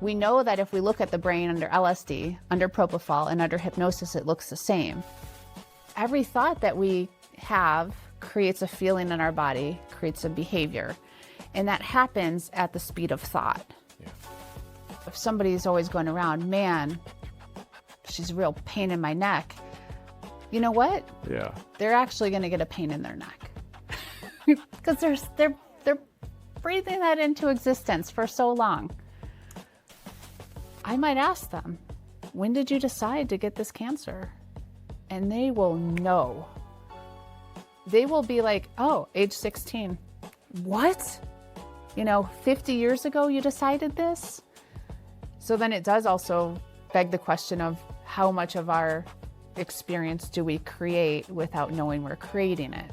We know that if we look at the brain under LSD, under Propofol, and under hypnosis, it looks the same. Every thought that we have creates a feeling in our body, creates a behavior, and that happens at the speed of thought. Yeah. If somebody's always going around, man, she's a real pain in my neck, you know what? Yeah. They're actually going to get a pain in their neck because they're breathing that into existence for so long. I might ask them, when did you decide to get this cancer? And they will know. They will be like, oh, age 16. What? 50 years ago you decided this? So then it does also beg the question of how much of our experience do we create without knowing we're creating it?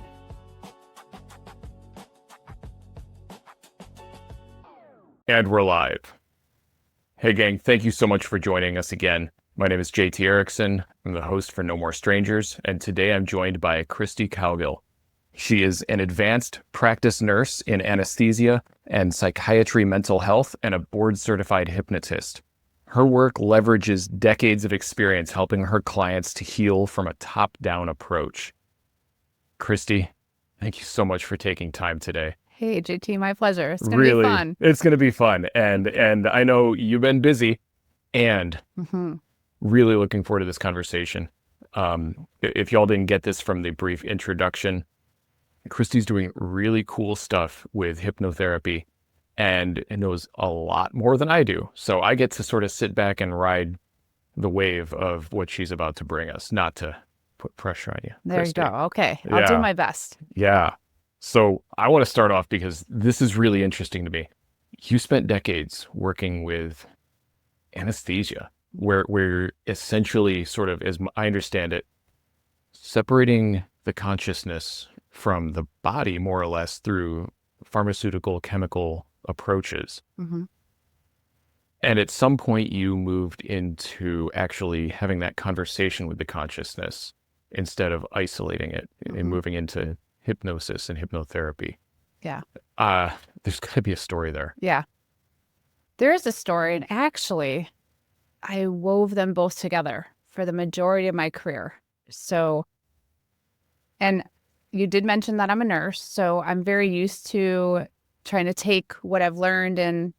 And we're live. Hey gang, thank you so much for joining us again. My name is JT Erickson. I'm the host for No More Strangers, and today I'm joined by Christy Cowgill. She is an advanced practice nurse in anesthesia and psychiatry mental health and a board-certified hypnotist. Her work leverages decades of experience helping her clients to heal from a top-down approach. Christy, thank you so much for taking time today. Hey, JT, my pleasure. It's going to be fun. It's going to be fun. And I know you've been busy and really looking forward to this conversation. If y'all didn't get this from the brief introduction, Christy's doing really cool stuff with hypnotherapy and knows a lot more than I do. So I get to sort of sit back and ride the wave of what she's about to bring us, not to put pressure on you. There Christy. you go. Okay. I'll do my best. Yeah. So I want to start off because this is really interesting to me. You spent decades working with anesthesia, where essentially sort of, as I understand it, separating the consciousness from the body more or less through pharmaceutical, chemical approaches. Mm-hmm. And at some point you moved into actually having that conversation with the consciousness instead of isolating it and moving into hypnosis and hypnotherapy. Yeah. There's got to be a story there. Yeah. There is a story, and actually, I wove them both together for the majority of my career. So, and you did mention that I'm a nurse, so I'm very used to trying to take what I've learned in,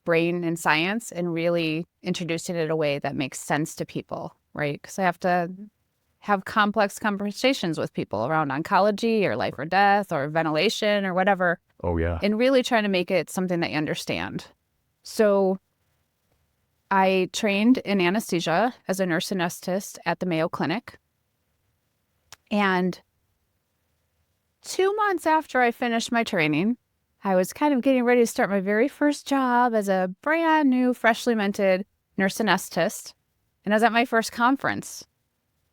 brain and science and really introducing it in a way that makes sense to people, right? Because I have to have complex conversations with people around oncology or life or death or ventilation or whatever. Oh, yeah. And really trying to make it something that you understand. So I trained in anesthesia as a nurse anesthetist at the Mayo Clinic. And 2 months after I finished my training, I was kind of getting ready to start my very first job as a brand new, freshly minted nurse anesthetist. And I was at my first conference.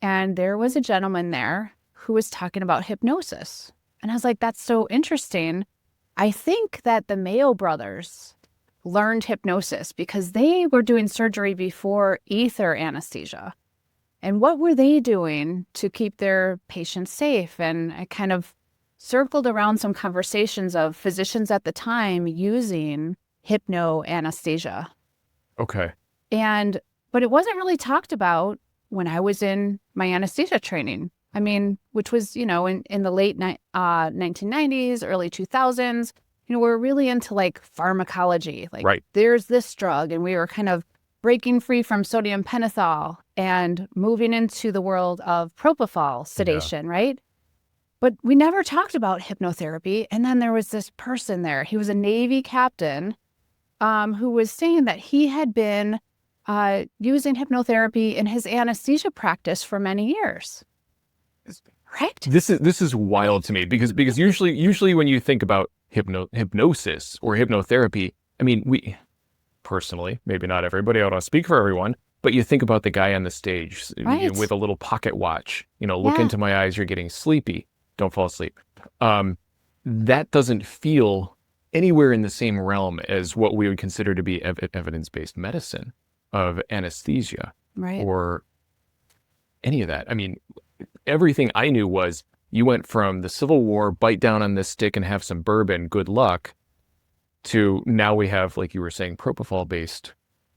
And there was a gentleman there who was talking about hypnosis. And I was like, that's so interesting. I think that the Mayo brothers learned hypnosis because they were doing surgery before ether anesthesia. And what were they doing to keep their patients safe? And I kind of circled around some conversations of physicians at the time using hypno anesthesia. Okay. But it wasn't really talked about when I was in my anesthesia training. I mean, which was, in the late 1990s, early 2000s, we're really into like pharmacology. Like right. There's this drug, and we were kind of breaking free from sodium pentothal and moving into the world of propofol sedation, right? But we never talked about hypnotherapy. And then there was this person there. He was a Navy captain who was saying that he had been using hypnotherapy in his anesthesia practice for many years. Right? This is wild to me because usually when you think about hypnosis or hypnotherapy, I mean, we personally, maybe not everybody, I don't speak for everyone, but you think about the guy on the stage right. With a little pocket watch, look into my eyes, you're getting sleepy, don't fall asleep. That doesn't feel anywhere in the same realm as what we would consider to be evidence-based medicine of anesthesia, right, or any of that. I mean, everything I knew was you went from the Civil War, bite down on this stick and have some bourbon, good luck, to now we have, like you were saying, propofol-based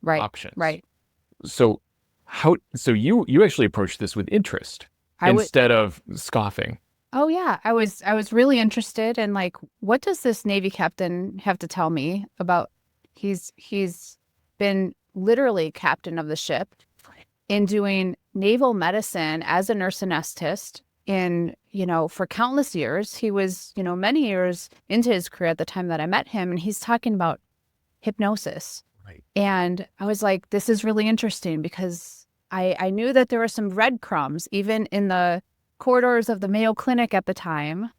options. Right. So you actually approached this with interest instead of scoffing. Oh yeah, I was really interested in like, what does this Navy captain have to tell me about? He's been literally captain of the ship in doing naval medicine as a nurse anesthetist for countless years. He was, many years into his career at the time that I met him, and he's talking about hypnosis. Right. And I was like, this is really interesting because I knew that there were some breadcrumbs even in the corridors of the Mayo Clinic at the time,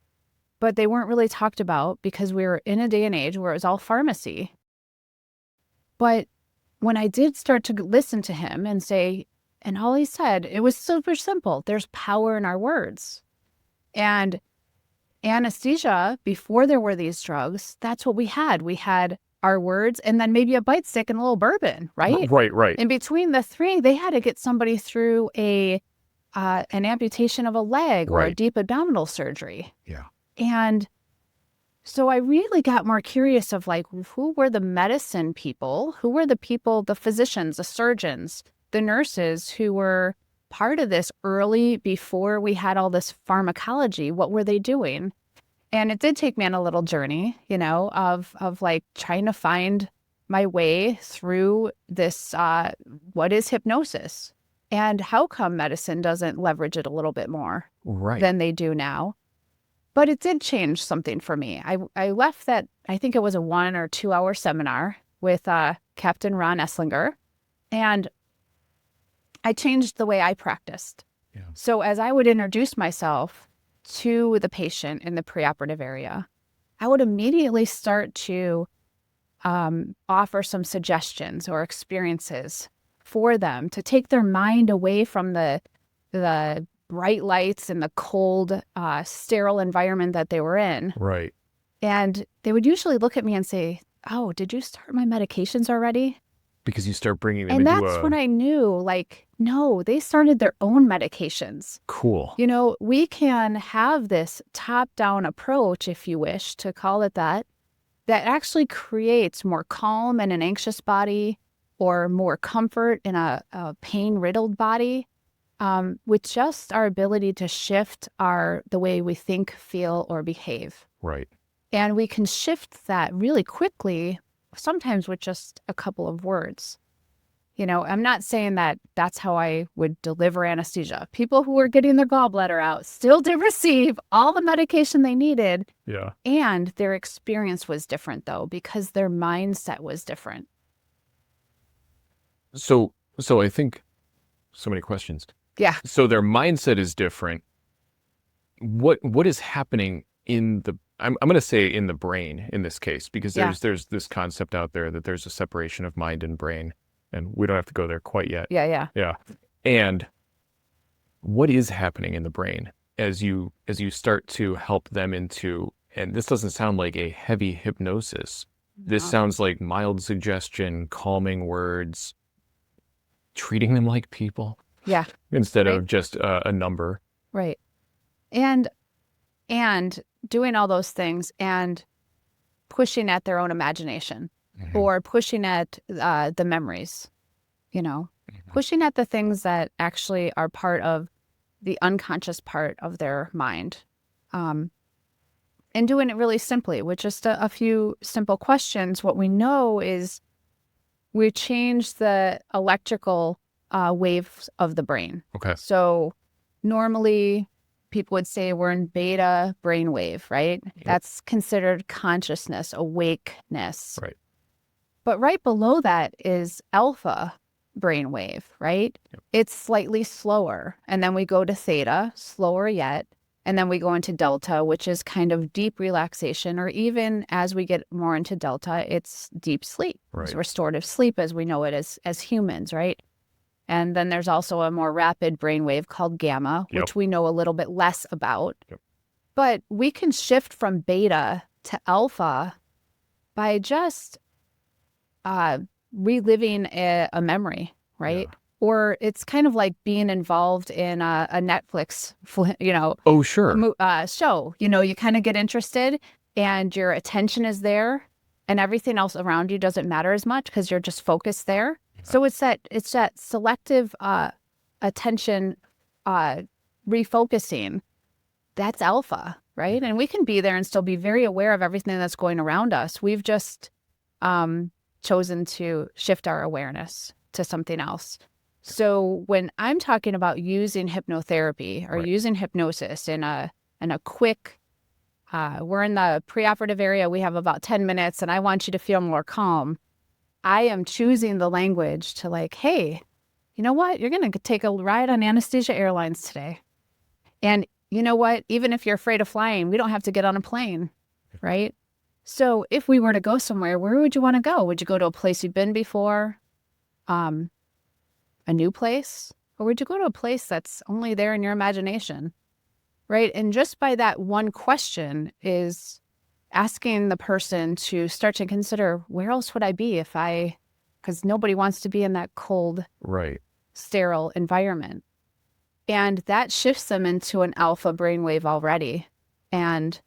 but they weren't really talked about because we were in a day and age where it was all pharmacy. But when I did start to listen to him and all he said, it was super simple. There's power in our words. And anesthesia, before there were these drugs, that's what we had. We had our words and then maybe a bite stick and a little bourbon, right? Right. In between the three, they had to get somebody through an amputation of a leg or a deep abdominal surgery. Yeah. And so I really got more curious of like, who were the medicine people? Who were the people, the physicians, the surgeons, the nurses who were part of this early before we had all this pharmacology? What were they doing? And it did take me on a little journey, of like trying to find my way through this, what is hypnosis? And how come medicine doesn't leverage it a little bit more than they do now? But it did change something for me. I left that, I think it was a 1 or 2 hour seminar with Captain Ron Esslinger, and I changed the way I practiced. Yeah. So as I would introduce myself to the patient in the preoperative area, I would immediately start to offer some suggestions or experiences for them to take their mind away from the bright lights and the cold, sterile environment that they were in. Right. And they would usually look at me and say, "Oh, did you start my medications already?" Because you start bringing them and into that's when I knew, like, no, they started their own medications. Cool. We can have this top-down approach, if you wish to call it that actually creates more calm in an anxious body or more comfort in a pain-riddled body, with just our ability to shift the way we think, feel, or behave. Right. And we can shift that really quickly, sometimes with just a couple of words. I'm not saying that that's how I would deliver anesthesia. People who were getting their gallbladder out still did receive all the medication they needed. Yeah. And their experience was different, though, because their mindset was different. So I think so many questions. Yeah. So their mindset is different. What is happening in the I'm going to say in the brain in this case, because there's this concept out there that there's a separation of mind and brain, and we don't have to go there quite yet. Yeah. And what is happening in the brain as you start to help them into, and this doesn't sound like a heavy hypnosis. This sounds like mild suggestion, calming words, treating them like people. Yeah. Instead of just a number. Right. And doing all those things and pushing at their own imagination or pushing at the memories, pushing at the things that actually are part of the unconscious part of their mind. And doing it really simply with just a few simple questions. What we know is we change the electrical waves of the brain. Okay. So normally people would say we're in beta brainwave, right? Yep. That's considered consciousness, awakeness. Right. But right below that is alpha brainwave, right? Yep. It's slightly slower. And then we go to theta, slower yet. And then we go into delta, which is kind of deep relaxation, or even as we get more into delta, it's deep sleep. Right. It's restorative sleep as we know it as humans, right? And then there's also a more rapid brainwave called gamma, which we know a little bit less about. Yep. But we can shift from beta to alpha by just reliving a memory, right? Yeah. Or it's kind of like being involved in a Netflix, oh, sure. Show. You kind of get interested and your attention is there and everything else around you doesn't matter as much because you're just focused there. So it's that selective attention refocusing. That's alpha, right? And we can be there and still be very aware of everything that's going around us. We've just chosen to shift our awareness to something else. So when I'm talking about using hypnotherapy or using hypnosis in a quick, we're in the preoperative area, we have about 10 minutes and I want you to feel more calm. I am choosing the language to like, hey, you know what? You're going to take a ride on Anesthesia Airlines today. And you know what? Even if you're afraid of flying, we don't have to get on a plane, right? So if we were to go somewhere, where would you want to go? Would you go to a place you've been before? A new place? Or would you go to a place that's only there in your imagination, right? And just by that one question is asking the person to start to consider, where else would I be if because nobody wants to be in that cold, sterile environment. And that shifts them into an alpha brainwave already. And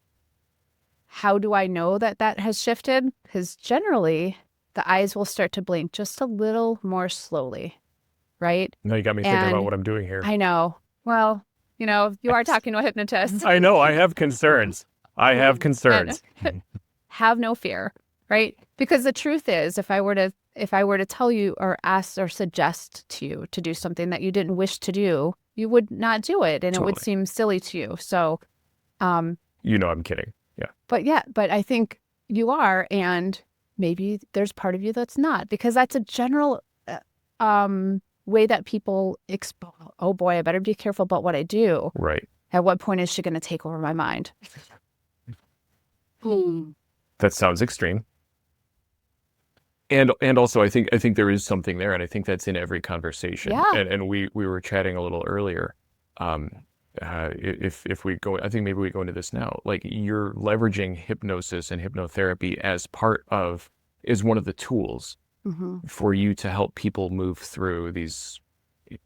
how do I know that that has shifted? Because generally, the eyes will start to blink just a little more slowly, right? Now you got me thinking about what I'm doing here. I know. Well, you are talking to a hypnotist. I know. I have concerns. Have no fear, right? Because the truth is, if I were to tell you or ask or suggest to you to do something that you didn't wish to do, you would not do it, and it would seem silly to you. So, I'm kidding. Yeah. But I think you are, and maybe there's part of you that's not, because that's a general way that people oh boy, I better be careful about what I do. Right. At what point is she going to take over my mind? That sounds extreme. And also, I think there is something there, and I think that's in every conversation. Yeah. And we were chatting a little earlier. If we go, I think maybe we go into this now. Like, you're leveraging hypnosis and hypnotherapy is one of the tools for you to help people move through these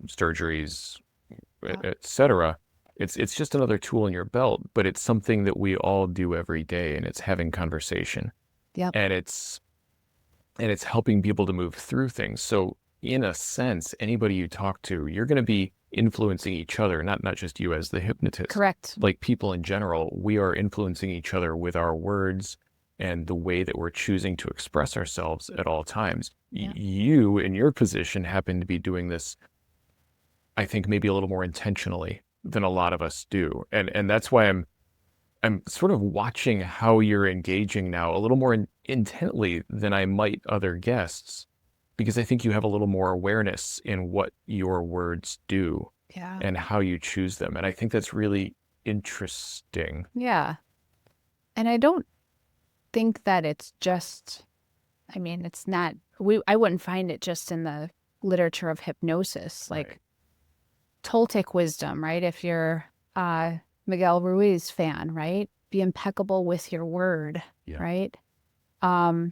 surgeries, etc. It's just another tool in your belt, but it's something that we all do every day, and it's having conversation. Yep. And it's helping people to move through things. So in a sense, anybody you talk to, you're going to be influencing each other, not just you as the hypnotist. Correct. Like, people in general, we are influencing each other with our words and the way that we're choosing to express ourselves at all times. Yeah. You, in your position, happen to be doing this, I think, maybe a little more intentionally than a lot of us do. And that's why I'm sort of watching how you're engaging now a little more intently than I might other guests, because I think you have a little more awareness in what your words do and how you choose them. And I think that's really interesting. Yeah. And I don't think that it's just, it's not, I wouldn't find it just in the literature of hypnosis, like Toltec wisdom, right? If you're Miguel Ruiz fan, right? Be impeccable with your word, right? Maya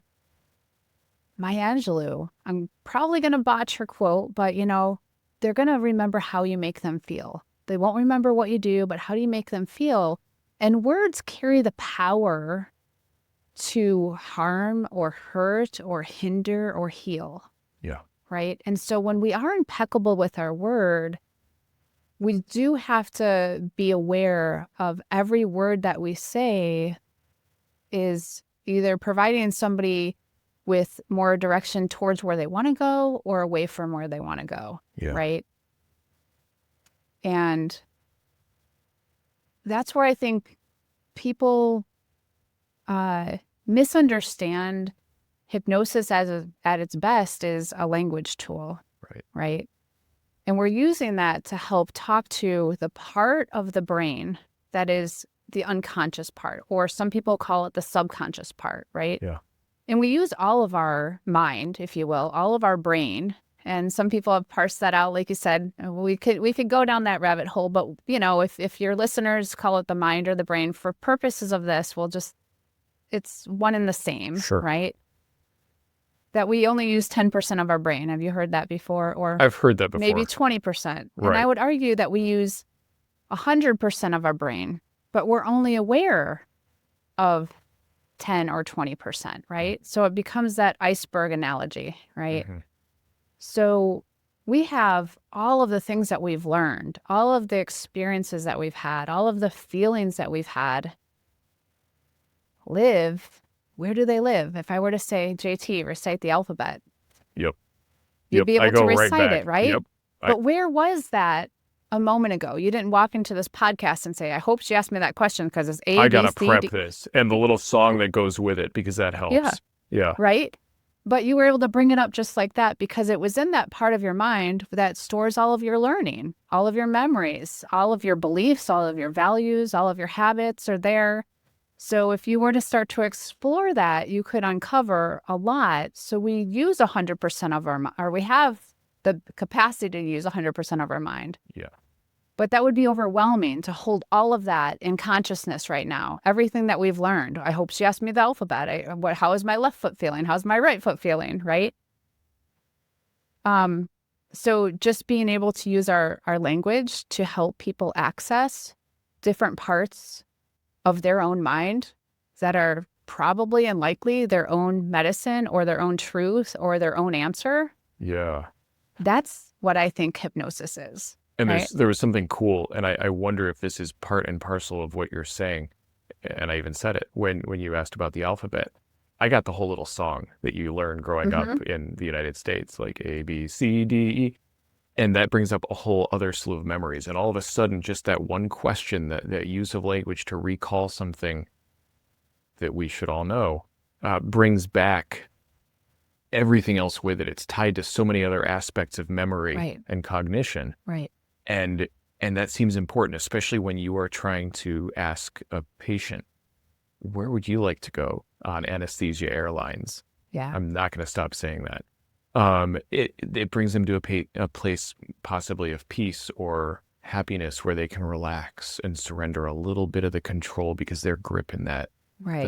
Angelou, I'm probably going to botch her quote, but they're going to remember how you make them feel. They won't remember what you do, but how do you make them feel? And words carry the power to harm or hurt or hinder or heal. Yeah. Right? And so when we are impeccable with our word, we do have to be aware of every word that we say is either providing somebody with more direction towards where they want to go or away from where they want to go. Yeah. Right? And that's where I think people misunderstand hypnosis at its best is a language tool. Right? And we're using that to help talk to the part of the brain that is the unconscious part, or some people call it the subconscious part, right? Yeah. And we use all of our mind, if you will, all of our brain. And some people have parsed that out, like you said. We could go down that rabbit hole, but if your listeners call it the mind or the brain, for purposes of this, it's one and the same, right? That we only use 10% of our brain. Have you heard that before? Or I've heard that before. Maybe 20%. And I would argue that we use 100% of our brain, but we're only aware of 10 or 20%, right? So it becomes that iceberg analogy, right? So we have all of the things that we've learned, all of the experiences that we've had, all of the feelings that we've had live. Where do they live? If I were to say, JT, recite the alphabet, Yep. you'd Yep. be I able to go right recite back. it, right? Yep. But where was that a moment ago? You didn't walk into this podcast and say, I hope she asked me that question because it's A, I B, gotta C, prep D. this and the little song that goes with it because that Yeah, helps. Yeah. right? But you were able to bring it up just like that because it was in that part of your mind that stores all of your learning, all of your memories, all of your beliefs, all of your values, all of your habits are there. So if you were to start to explore that, you could uncover a lot. So we use 100% of our, or we have the capacity to use 100% of our mind. Yeah. But that would be overwhelming to hold all of that in consciousness right now. Everything that we've learned. I hope she asked me the alphabet. How is my left foot feeling? How's my right foot feeling? Right? So just being able to use our language to help people access different parts of their own mind that are probably and likely their own medicine or their own truth or their own answer. Yeah. That's what I think hypnosis is. And right? there was something cool, and I wonder if this is part and parcel of what you're saying. And I even said it when you asked about the alphabet. I got the whole little song that you learn growing up in the United States, like A, B, C, D, E. And that brings up a whole other slew of memories. And all of a sudden, just that one question, that use of language to recall something that we should all know, brings back everything else with it. It's tied to so many other aspects of memory and cognition. Right. And that seems important, especially when you are trying to ask a patient, where would you like to go on Anesthesia Airlines? Yeah. I'm not going to stop saying that. It brings them to a place possibly of peace or happiness where they can relax and surrender a little bit of the control because they're gripping the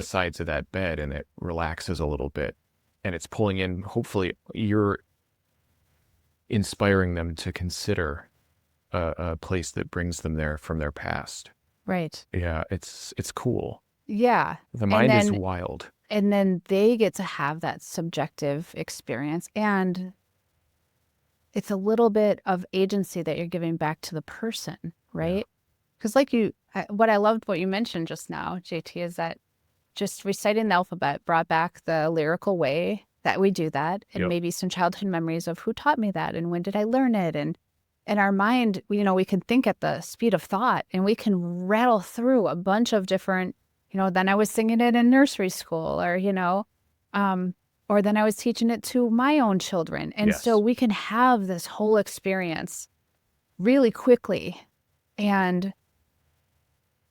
sides of that bed, and it relaxes a little bit. And it's pulling in, hopefully you're inspiring them to consider a place that brings them there from their past. Right. Yeah, it's cool. Yeah. The mind is wild. And then they get to have that subjective experience. And it's a little bit of agency that you're giving back to the person, right? Because what I loved what you mentioned just now, JT, is that just reciting the alphabet brought back the lyrical way that we do that, and maybe some childhood memories of who taught me that and when did I learn it. And our mind, we can think at the speed of thought, and we can rattle through a bunch of different, then I was singing it in nursery school, or then I was teaching it to my own children. And so we can have this whole experience really quickly. And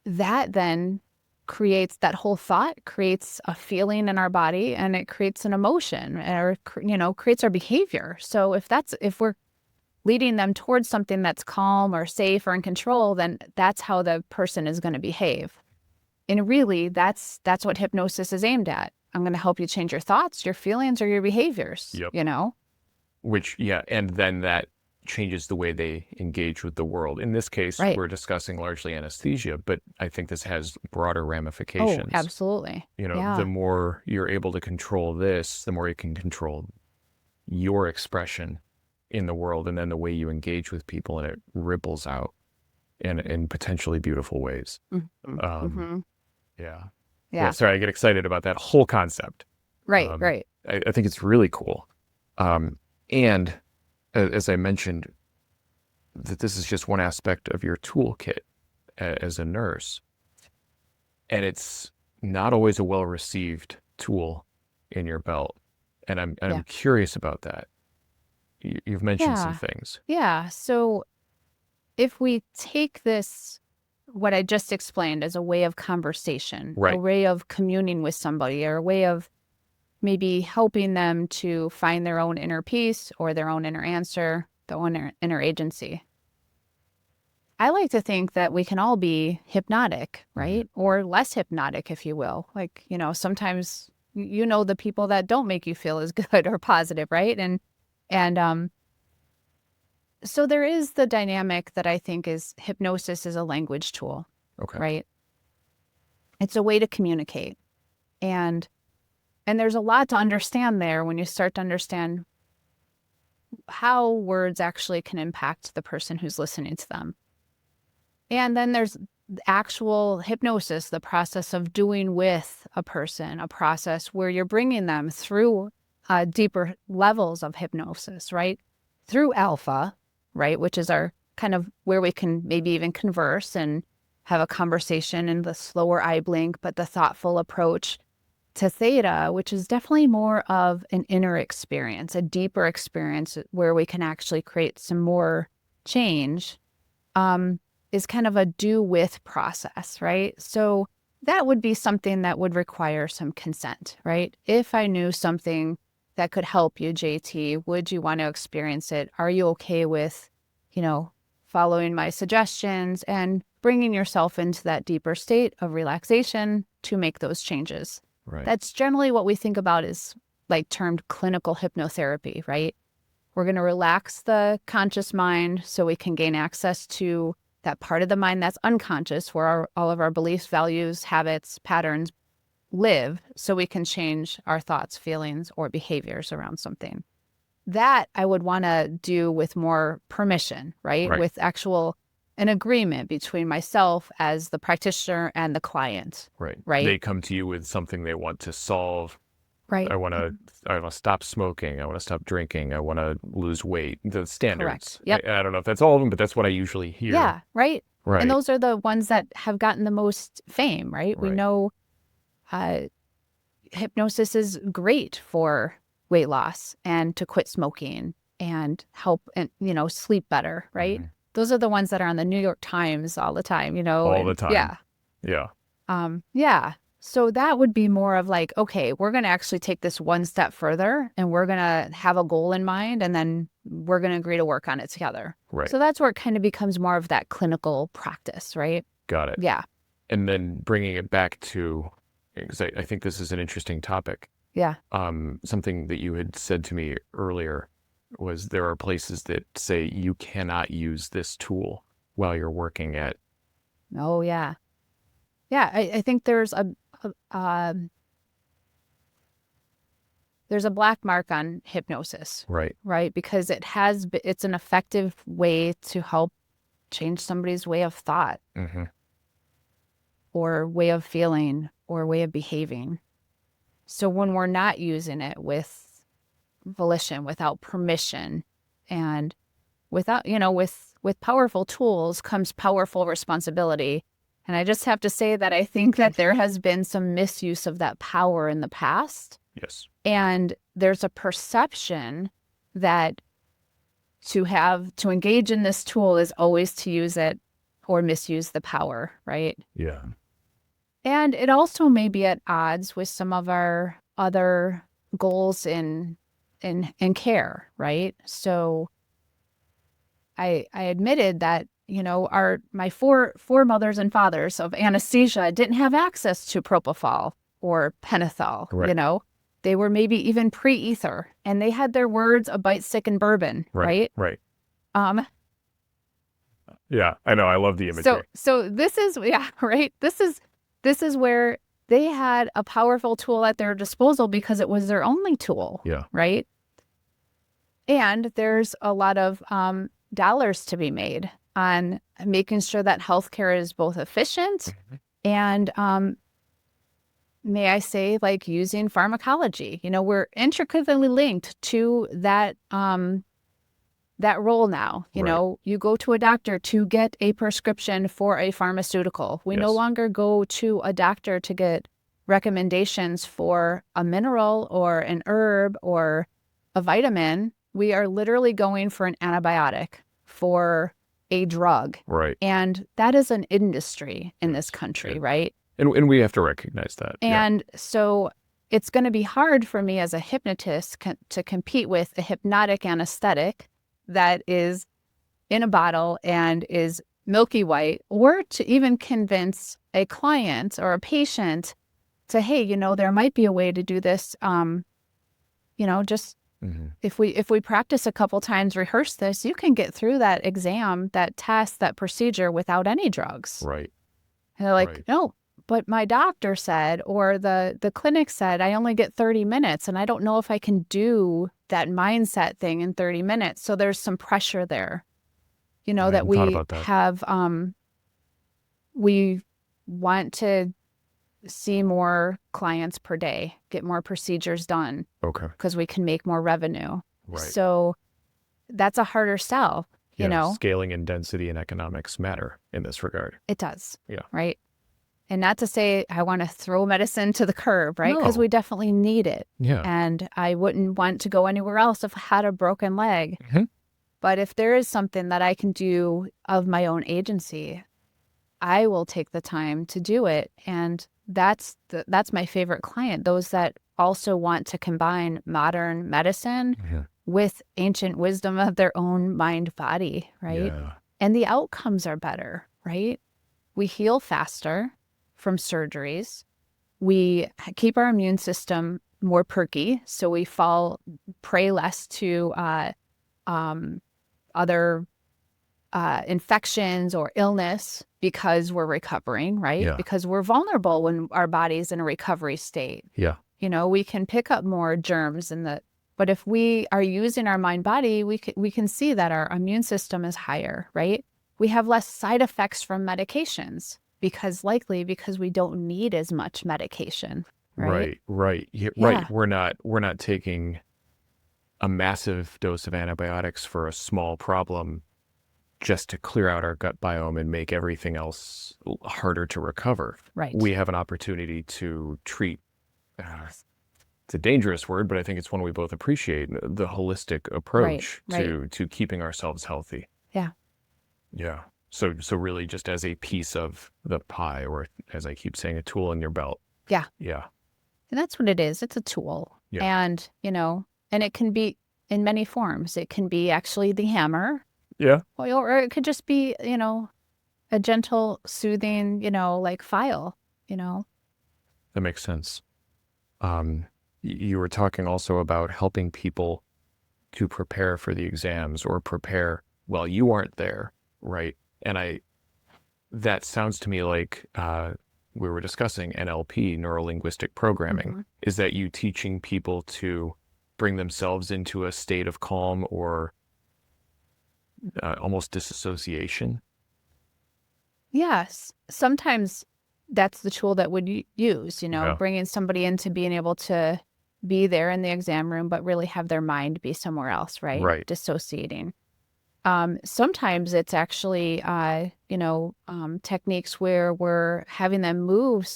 that then creates that whole thought, creates a feeling in our body, and it creates an emotion, or, creates our behavior. So if we're leading them towards something that's calm or safe or in control, then that's how the person is going to behave. And really, that's what hypnosis is aimed at. I'm going to help you change your thoughts, your feelings, or your behaviors, Which, and then that changes the way they engage with the world. In this case, we're discussing largely anesthesia, but I think this has broader ramifications. Oh, absolutely. The more you're able to control this, the more you can control your expression in the world, and then the way you engage with people, and it ripples out in potentially beautiful ways. Yeah. Sorry, I get excited about that whole concept. Right. I think it's really cool. And as I mentioned, that this is just one aspect of your toolkit as a nurse. And it's not always a well-received tool in your belt. And I'm curious about that. You've mentioned some things. Yeah. So if we take this, what I just explained, as a way of conversation, a way of communing with somebody, or a way of maybe helping them to find their own inner peace or their own inner answer, their own inner agency. I like to think that we can all be hypnotic, right? Or less hypnotic, if you will. Like, sometimes, the people that don't make you feel as good or positive, right? And so there is the dynamic that I think is hypnosis is a language tool, right? It's a way to communicate. And there's a lot to understand there when you start to understand how words actually can impact the person who's listening to them. And then there's actual hypnosis, the process of doing with a person, a process where you're bringing them through deeper levels of hypnosis, right? Through alpha, right? Which is our kind of where we can maybe even converse and have a conversation in the slower eye blink, but the thoughtful approach, to theta, which is definitely more of an inner experience, a deeper experience where we can actually create some more change, is kind of a do with process, right? So that would be something that would require some consent, right? If I knew something that could help you, JT, would you want to experience it? Are you okay with, following my suggestions and bringing yourself into that deeper state of relaxation to make those changes? Right. That's generally what we think about is like termed clinical hypnotherapy, right? We're going to relax the conscious mind so we can gain access to that part of the mind that's unconscious, where all of our beliefs, values, habits, patterns live, so we can change our thoughts, feelings, or behaviors around something. That I would want to do with more permission, right? With an agreement between myself as the practitioner and the client. Right. Right. They come to you with something they want to solve. Right. I want to stop smoking. I want to stop drinking. I want to lose weight. The standards. Correct. Yep. I don't know if that's all of them, but that's what I usually hear. Yeah. Right. Right. And those are the ones that have gotten the most fame, right? We know hypnosis is great for weight loss and to quit smoking and help and, sleep better, right? Mm-hmm. Those are the ones that are on the New York Times all the time, All the time. Yeah. Yeah. Yeah. So that would be more of like, okay, we're going to actually take this one step further and we're going to have a goal in mind and then we're going to agree to work on it together. Right. So that's where it kind of becomes more of that clinical practice, right? Got it. Yeah. And then bringing it back to, because I think this is an interesting topic. Yeah. Something that you had said to me earlier was there are places that say you cannot use this tool while you're working at. Oh, yeah. Yeah, I think there's a black mark on hypnosis. Right. Right, because it's an effective way to help change somebody's way of thought, mm-hmm. or way of feeling or way of behaving. So when we're not using it with volition, without permission, and without, with powerful tools comes powerful responsibility. And I just have to say that I think that there has been some misuse of that power in the past. Yes. And there's a perception that to engage in this tool is always to use it or misuse the power, right? Yeah. And it also may be at odds with some of our other goals in care, right? So I admitted that, my four mothers and fathers of anesthesia didn't have access to Propofol or Pentothal, right. They were maybe even pre-ether, and they had their words a bite stick and bourbon, right? Right. Yeah, I know. I love the imagery. So this is, right? This is where they had a powerful tool at their disposal because it was their only tool. Yeah. Right. And there's a lot of dollars to be made on making sure that healthcare is both efficient, mm-hmm. and may I say, like, using pharmacology. We're intricately linked to that role now. You go to a doctor to get a prescription for a pharmaceutical. We no longer go to a doctor to get recommendations for a mineral or an herb or a vitamin. We are literally going for an antibiotic for a drug. Right. And that is an industry in this country, right? And we have to recognize that. And so it's going to be hard for me as a hypnotist to compete with a hypnotic anesthetic that is in a bottle and is milky white, or to even convince a client or a patient to, hey, there might be a way to do this. Just mm-hmm. if we practice a couple times, rehearse this, you can get through that exam, that test, that procedure without any drugs. Right. And they're like, no, but my doctor said, or the clinic said, I only get 30 minutes and I don't know if I can do that mindset thing in 30 minutes. So there's some pressure there, you know, I that hadn't thought we about that. have, we want to see more clients per day, get more procedures done Okay. because we can make more revenue. Right. So that's a harder sell, you know? Scaling and density and economics matter in this regard. It does. Yeah. Right. And not to say I want to throw medicine to the curb, right? Because No. we definitely need it. Yeah. And I wouldn't want to go anywhere else if I had a broken leg. Mhm. But if there is something that I can do of my own agency, I will take the time to do it. And that's my favorite client, those that also want to combine modern medicine Yeah. with ancient wisdom of their own mind body, right? Yeah. And the outcomes are better, right? We heal faster from surgeries. We keep our immune system more perky, so we fall prey less to other infections or illness because we're recovering, right? Yeah. Because we're vulnerable when our body's in a recovery state. Yeah. You know, we can pick up more germs but if we are using our mind body, we can see that our immune system is higher, right? We have less side effects from medications because we don't need as much medication, right? Right. Yeah, Yeah. right. We're not taking a massive dose of antibiotics for a small problem just to clear out our gut biome and make everything else harder to recover. Right. We have an opportunity to treat, it's a dangerous word, but I think it's one we both appreciate, the holistic approach Right. to keeping ourselves healthy. Yeah. Yeah. So really just as a piece of the pie, or as I keep saying, a tool in your belt. Yeah. Yeah. And that's what it is. It's a tool. Yeah. And, you know, and it can be in many forms. It can be actually the hammer. Yeah. Or it could just be, you know, a gentle, soothing, you know, like file, you know. That makes sense. You were talking also about helping people to prepare for the exams or prepare while you aren't there, right? And that sounds to me like we were discussing NLP, neuro-linguistic programming. Mm-hmm. Is that you teaching people to bring themselves into a state of calm or almost disassociation? Yes. Sometimes that's the tool that would use, you know, Yeah. bringing somebody into being able to be there in the exam room, but really have their mind be somewhere else, right? Right. Dissociating. Sometimes it's actually, techniques where we're having them move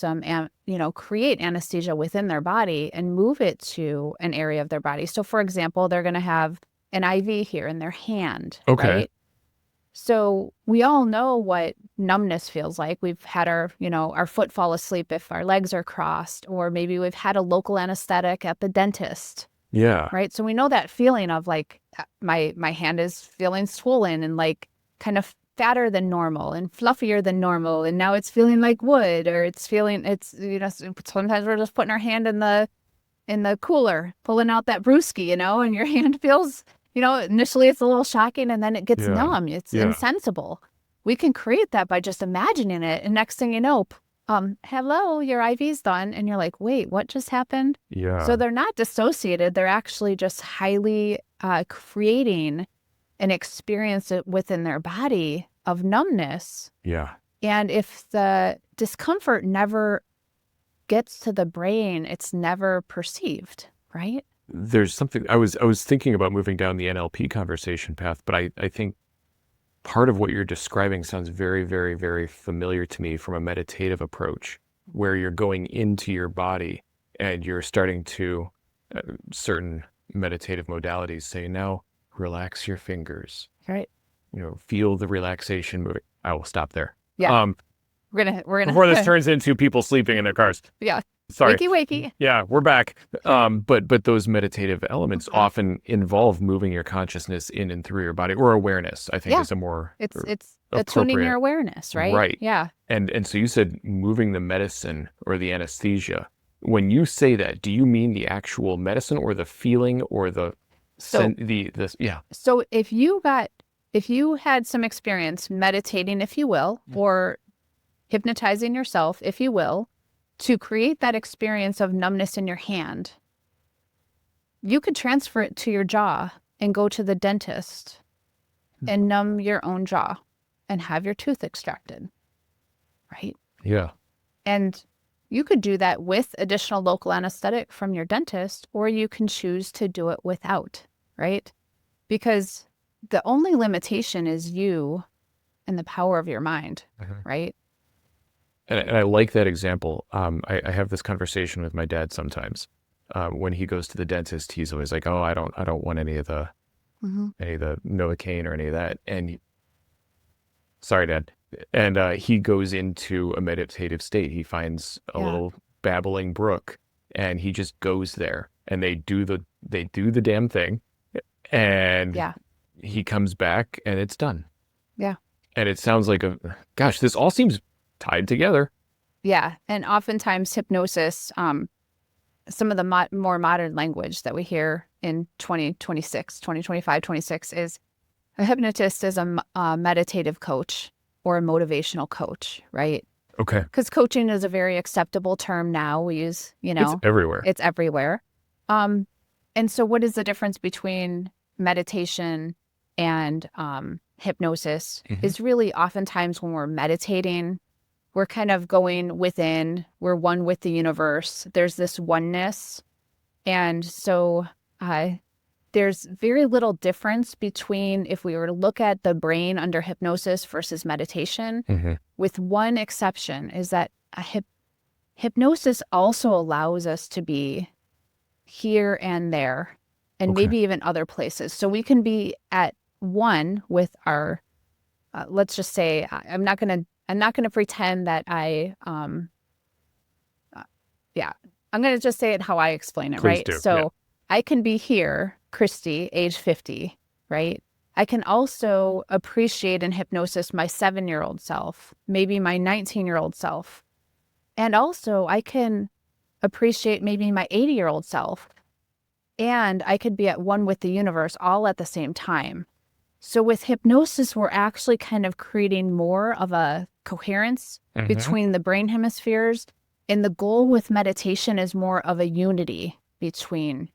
create anesthesia within their body and move it to an area of their body. So, for example, they're going to have an IV here in their hand, Okay. right? So we all know what numbness feels like. We've had our foot fall asleep if our legs are crossed, or maybe we've had a local anesthetic at the dentist. Yeah. Right. So we know that feeling of like my hand is feeling swollen and like kind of fatter than normal and fluffier than normal. And now it's feeling like wood, or sometimes we're just putting our hand in the cooler, pulling out that brewski, and your hand feels, initially it's a little shocking and then it gets numb. It's insensible. We can create that by just imagining it. And next thing you know, hello, your IV's done. And you're like, wait, what just happened? Yeah. So they're not dissociated. They're actually just highly creating an experience within their body of numbness. Yeah. And if the discomfort never gets to the brain, it's never perceived, right? There's something I was thinking about moving down the NLP conversation path, but I think part of what you're describing sounds very, very, very familiar to me from a meditative approach, where you're going into your body and you're starting to certain meditative modalities say, now relax your fingers, right? Feel the relaxation moving. I will stop there. Yeah. We're gonna before this turns into people sleeping in their cars. Yeah. Sorry. Wakey. Yeah, we're back. But those meditative elements often involve moving your consciousness in and through your body, or awareness, I think is a more it's attuning your awareness, right? Right. Yeah. And so you said moving the medicine or the anesthesia. When you say that, do you mean the actual medicine or the feeling or So if you had some experience meditating, if you will, or hypnotizing yourself, if you will, to create that experience of numbness in your hand, you could transfer it to your jaw and go to the dentist and numb your own jaw and have your tooth extracted, right? Yeah. And you could do that with additional local anesthetic from your dentist, or you can choose to do it without, right? Because the only limitation is you and the power of your mind, right? And I like that example. I have this conversation with my dad sometimes. When he goes to the dentist, he's always like, "Oh, I don't want any of the Novocaine or any of that." And sorry, Dad. And he goes into a meditative state. He finds a little babbling brook, and he just goes there. And they do the damn thing, and he comes back, and it's done. Yeah. And it sounds like gosh, this all seems tied together. Yeah. And oftentimes hypnosis, some of the more modern language that we hear in 2026, 2025, 26 is a hypnotist is a meditative coach or a motivational coach, right? Okay. Because coaching is a very acceptable term now. We use, It's everywhere. It's everywhere. And so what is the difference between meditation and hypnosis is really oftentimes when we're meditating, we're kind of going within, we're one with the universe. There's this oneness. And so there's very little difference between if we were to look at the brain under hypnosis versus meditation, with one exception is that hypnosis also allows us to be here and there and maybe even other places. So we can be at one with our, let's just say, I'm not going to pretend that I'm going to just say it how I explain it, Please right? do. So I can be here, Christy, age 50, right? I can also appreciate in hypnosis my 7-year-old self, maybe my 19-year-old self. And also I can appreciate maybe my 80-year-old self. And I could be at one with the universe all at the same time. So with hypnosis, we're actually kind of creating more of a coherence between the brain hemispheres. And the goal with meditation is more of a unity between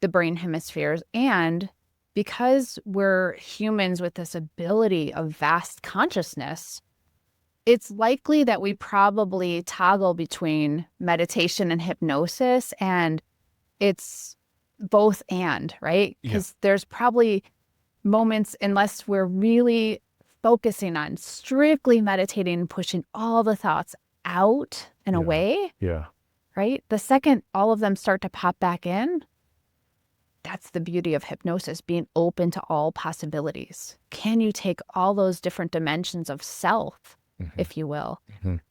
the brain hemispheres. And because we're humans with this ability of vast consciousness, it's likely that we probably toggle between meditation and hypnosis, and it's both and, right? Because there's probably moments, unless we're really focusing on strictly meditating, pushing all the thoughts out and away, right? The second all of them start to pop back in, that's the beauty of hypnosis, being open to all possibilities. Can you take all those different dimensions of self, if you will,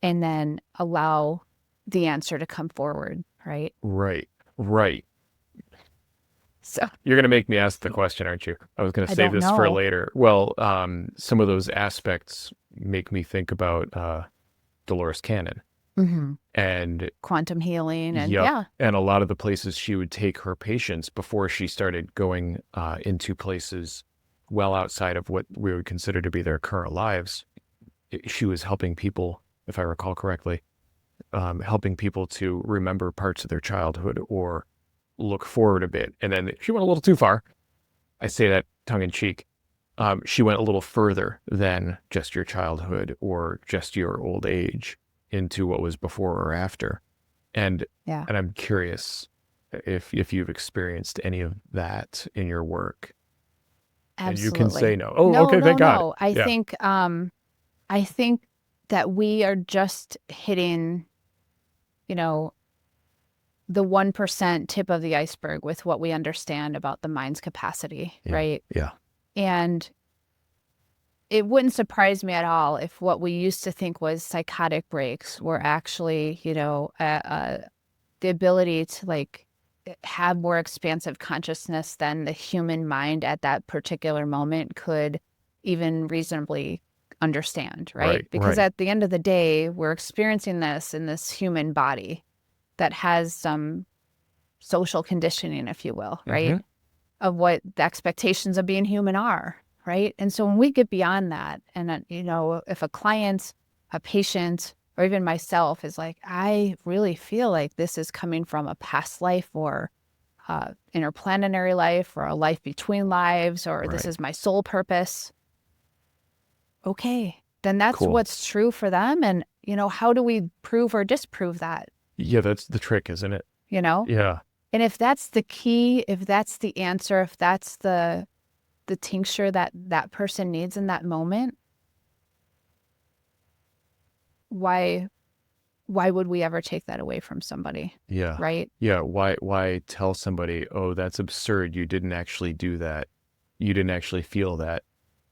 and then allow the answer to come forward, right? Right. So you're going to make me ask the question, aren't you? I was going to save this for later. Well, some of those aspects make me think about Dolores Cannon and quantum healing and and a lot of the places she would take her patients before she started going into places well outside of what we would consider to be their current lives. She was helping people, if I recall correctly, helping people to remember parts of their childhood or look forward a bit. And then she went a little too far. I say that tongue in cheek. She went a little further than just your childhood or just your old age into what was before or after. And I'm curious if you've experienced any of that in your work. Absolutely. And you can say no. Oh, okay, thank God. I think that we are just hitting, the 1% tip of the iceberg with what we understand about the mind's capacity, right? Yeah. And it wouldn't surprise me at all if what we used to think was psychotic breaks were actually, the ability to have more expansive consciousness than the human mind at that particular moment could even reasonably understand, right? Because at the end of the day, we're experiencing this in this human body that has some social conditioning, if you will, right? Of what the expectations of being human are, right? And so when we get beyond that, and if a client, a patient, or even myself is like, I really feel like this is coming from a past life, or interplanetary life or a life between lives, or this Right. is my soul purpose. Okay, then that's Cool. what's true for them. And, how do we prove or disprove that? Yeah, that's the trick, isn't it? Yeah. And if that's the key, if that's the answer, if that's the tincture that that person needs in that moment, why would we ever take that away from somebody? Yeah. Right? Yeah. Why tell somebody, oh, that's absurd. You didn't actually do that. You didn't actually feel that.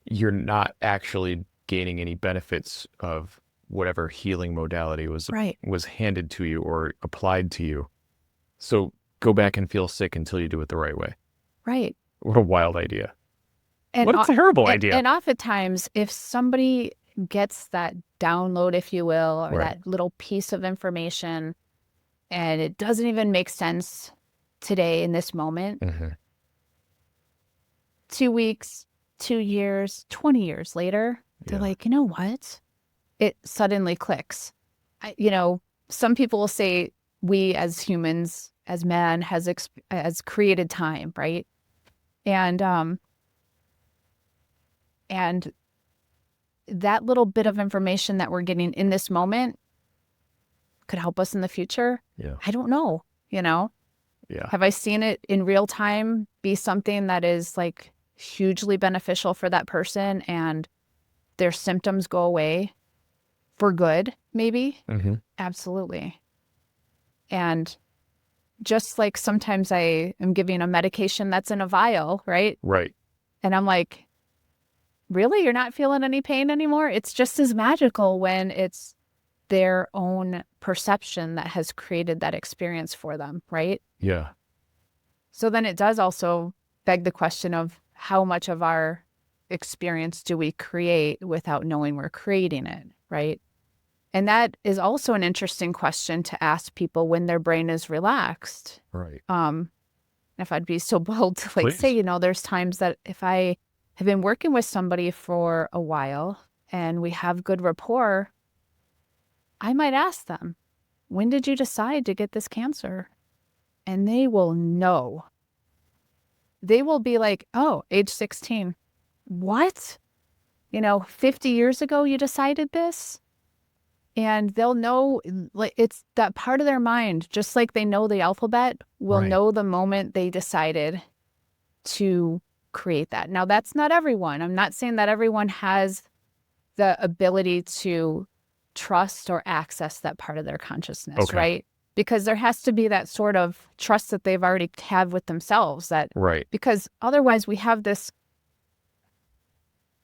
You're not actually gaining any benefits of whatever healing modality was Right. handed to you or applied to you. So go back and feel sick until you do it the right way. Right. What a wild idea. And What a terrible idea. And oftentimes, if somebody gets that download, if you will, or Right. that little piece of information, and it doesn't even make sense today in this moment, Mm-hmm. 2 weeks, 2 years, 20 years later, they're Yeah. like, you know what? It suddenly clicks. Some people will say we as humans, as man, has created time, right? And that little bit of information that we're getting in this moment could help us in the future. Yeah. I don't know, Yeah. Have I seen it in real time be something that is like hugely beneficial for that person and their symptoms go away for good, maybe? Mm-hmm. Absolutely. And just like sometimes I am giving a medication that's in a vial, right? Right. And I'm like, really? You're not feeling any pain anymore? It's just as magical when it's their own perception that has created that experience for them, right? Yeah. So then it does also beg the question of how much of our experience do we create without knowing we're creating it, right? And that is also an interesting question to ask people when their brain is relaxed. Right. If I'd be so bold to Please. say, there's times that if I have been working with somebody for a while and we have good rapport, I might ask them, when did you decide to get this cancer? And they will know. They will be like, oh, age 16. What? 50 years ago you decided this? And they'll know, like, it's that part of their mind, just like they know the alphabet, will Right. know the moment they decided to create that. Now, that's not everyone. I'm not saying that everyone has the ability to trust or access that part of their consciousness, Okay. right? Because there has to be that sort of trust that they've already have with themselves. Right. Because otherwise we have this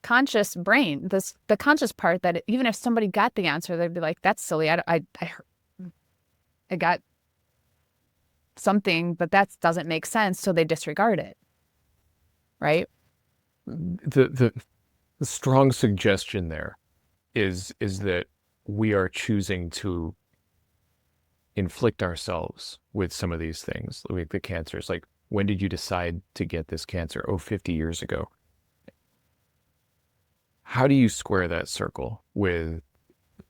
conscious brain, the conscious part that even if somebody got the answer, they'd be like, that's silly. I got something, but that doesn't make sense. So they disregard it. Right. The strong suggestion there is that we are choosing to inflict ourselves with some of these things, like the cancers. Like, when did you decide to get this cancer? Oh, 50 years ago. How do you square that circle with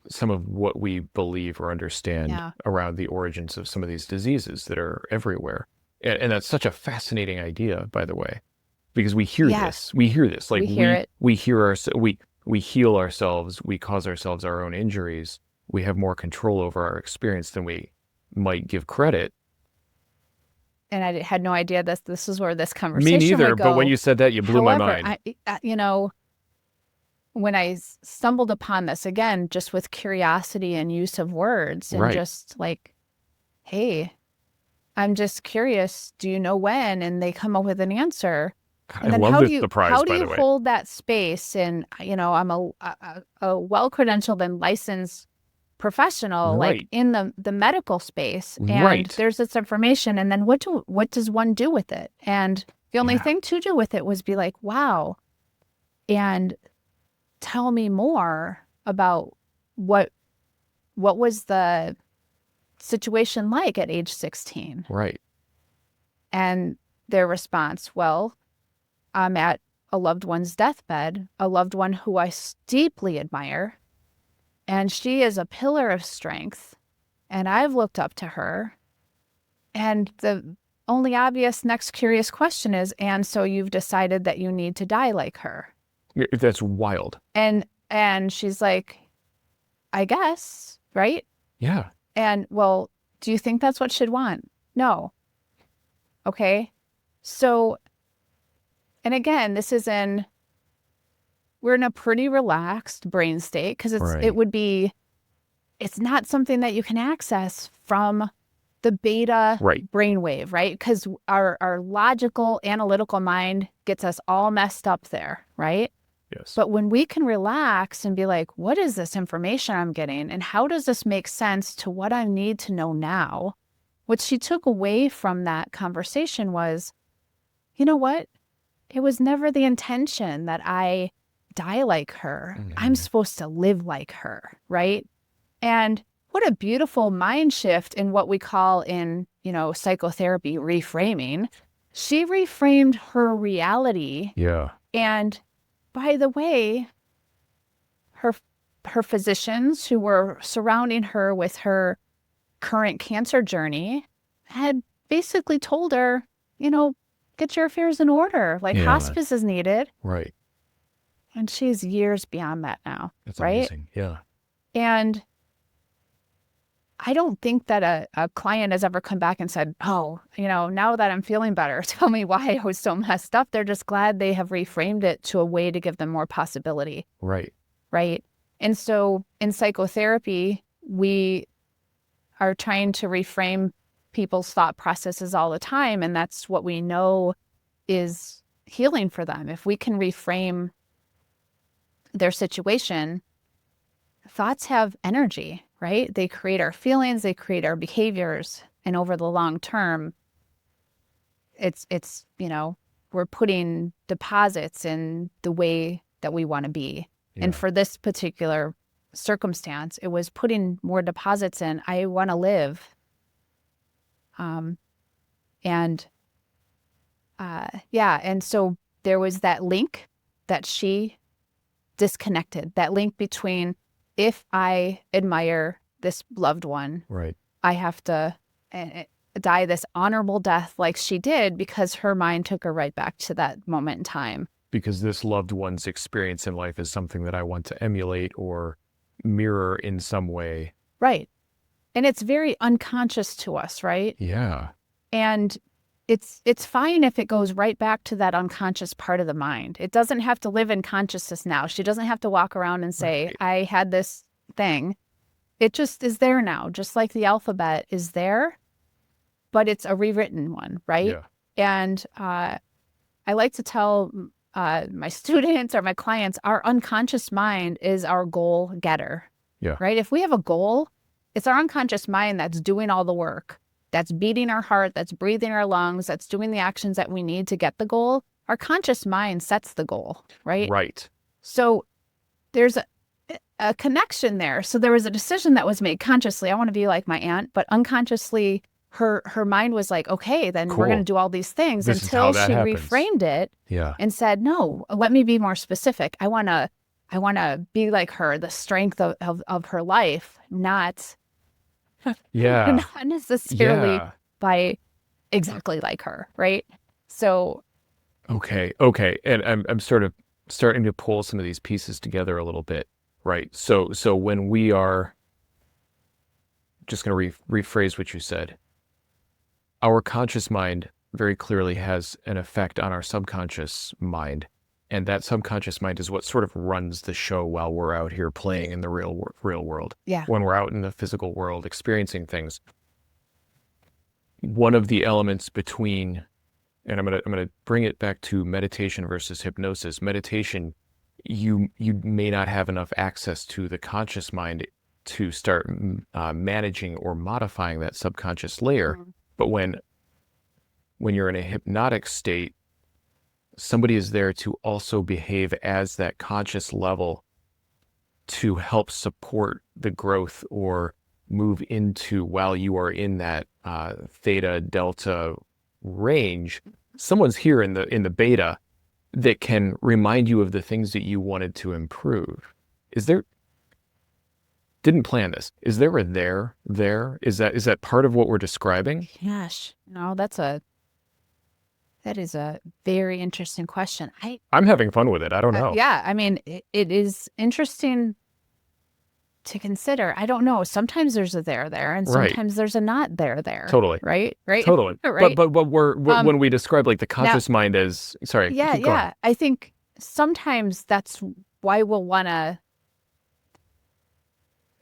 some of what we believe or understand around the origins of some of these diseases that are everywhere? And that's such a fascinating idea, by the way, because we hear this. We hear this. Like, we hear it. We heal ourselves. We cause ourselves our own injuries. We have more control over our experience than we might give credit. And I had no idea this is where this conversation Me neither. would go. But when you said that, you blew my mind. When I stumbled upon this again, just with curiosity and use of words, and just like, hey, I'm just curious. Do you know when? And they come up with an answer. And then how do you hold that space? And I'm a well-credentialed and licensed professional, like in the medical space, and there's this information. And then what does one do with it? And the only thing to do with it was be like, wow, and tell me more about what was the situation like at age 16. Right. And their response, well, I'm at a loved one's deathbed, a loved one who I deeply admire, and she is a pillar of strength, and I've looked up to her. And the only obvious next curious question is, and so you've decided that you need to die like her. That's wild. And she's like, I guess, right? Yeah. And well, do you think that's what she'd want? No. Okay. So, and again, we're in a pretty relaxed brain state because it's not something that you can access from the beta brainwave, right? Because our logical, analytical mind gets us all messed up there, right? Yes. But when we can relax and be like, what is this information I'm getting? And how does this make sense to what I need to know now? What she took away from that conversation was, you know what? It was never the intention that I die like her. I'm supposed to live like her, right? And what a beautiful mind shift in what we call in, psychotherapy, reframing. She reframed her reality. Yeah. And by the way, her physicians who were surrounding her with her current cancer journey had basically told her, get your affairs in order. Like hospice is needed. Right. And she's years beyond that now. That's right? amazing. Yeah. And I don't think that a client has ever come back and said, oh, now that I'm feeling better, tell me why I was so messed up. They're just glad they have reframed it to a way to give them more possibility. Right. Right. And so in psychotherapy, we are trying to reframe people's thought processes all the time. And that's what we know is healing for them. If we can reframe their situation, thoughts have energy, right? They create our feelings, they create our behaviors. And over the long term, it's we're putting deposits in the way that we want to be. Yeah. And for this particular circumstance, it was putting more deposits in, I want to live. And so there was that link that she disconnected, that link between, if I admire this loved one, right, I have to die this honorable death like she did, because her mind took her right back to that moment in time. Because this loved one's experience in life is something that I want to emulate or mirror in some way. Right. And it's very unconscious to us, right? Yeah. And it's fine if it goes right back to that unconscious part of the mind. It doesn't have to live in consciousness now. She doesn't have to walk around and say, right, I had this thing. It just is there now, just like the alphabet is there, but it's a rewritten one, right? Yeah. And I like to tell my students or my clients, our unconscious mind is our goal getter. Yeah. Right? If we have a goal, it's our unconscious mind that's doing all the work, that's beating our heart, that's breathing our lungs, that's doing the actions that we need to get the goal. Our conscious mind sets the goal, right? Right. So there's a connection there. So there was a decision that was made consciously. I want to be like my aunt, but unconsciously, her mind was like, okay, then we're going to do all these things, until she reframed it and said, no, let me be more specific. I want to be like her, the strength of her life, not necessarily by exactly like her, right? So okay, and I'm sort of starting to pull some of these pieces together a little bit, right? So when we are just going to rephrase what you said, our conscious mind very clearly has an effect on our subconscious mind. And that subconscious mind is what sort of runs the show while we're out here playing in the real world. Yeah. When we're out in the physical world experiencing things. One of the elements between, and I'm gonna bring it back to meditation versus hypnosis. Meditation, you may not have enough access to the conscious mind to start managing or modifying that subconscious layer. Mm-hmm. But when you're in a hypnotic state, somebody is there to also behave as that conscious level to help support the growth or move into, while you are in that theta delta range, someone's here in the beta that can remind you of the things that you wanted to improve. Didn't plan this. Is there a there? Is that part of what we're describing? Gosh, no, that's a That is a very interesting question. I'm having fun with it. I don't know. Yeah, I mean, it is interesting to consider. I don't know. Sometimes there's a there, and Right. sometimes there's a not there. Totally. Right? Totally. Right? But when we describe like the conscious mind as, sorry, Yeah, keep going. I think sometimes that's why we'll want to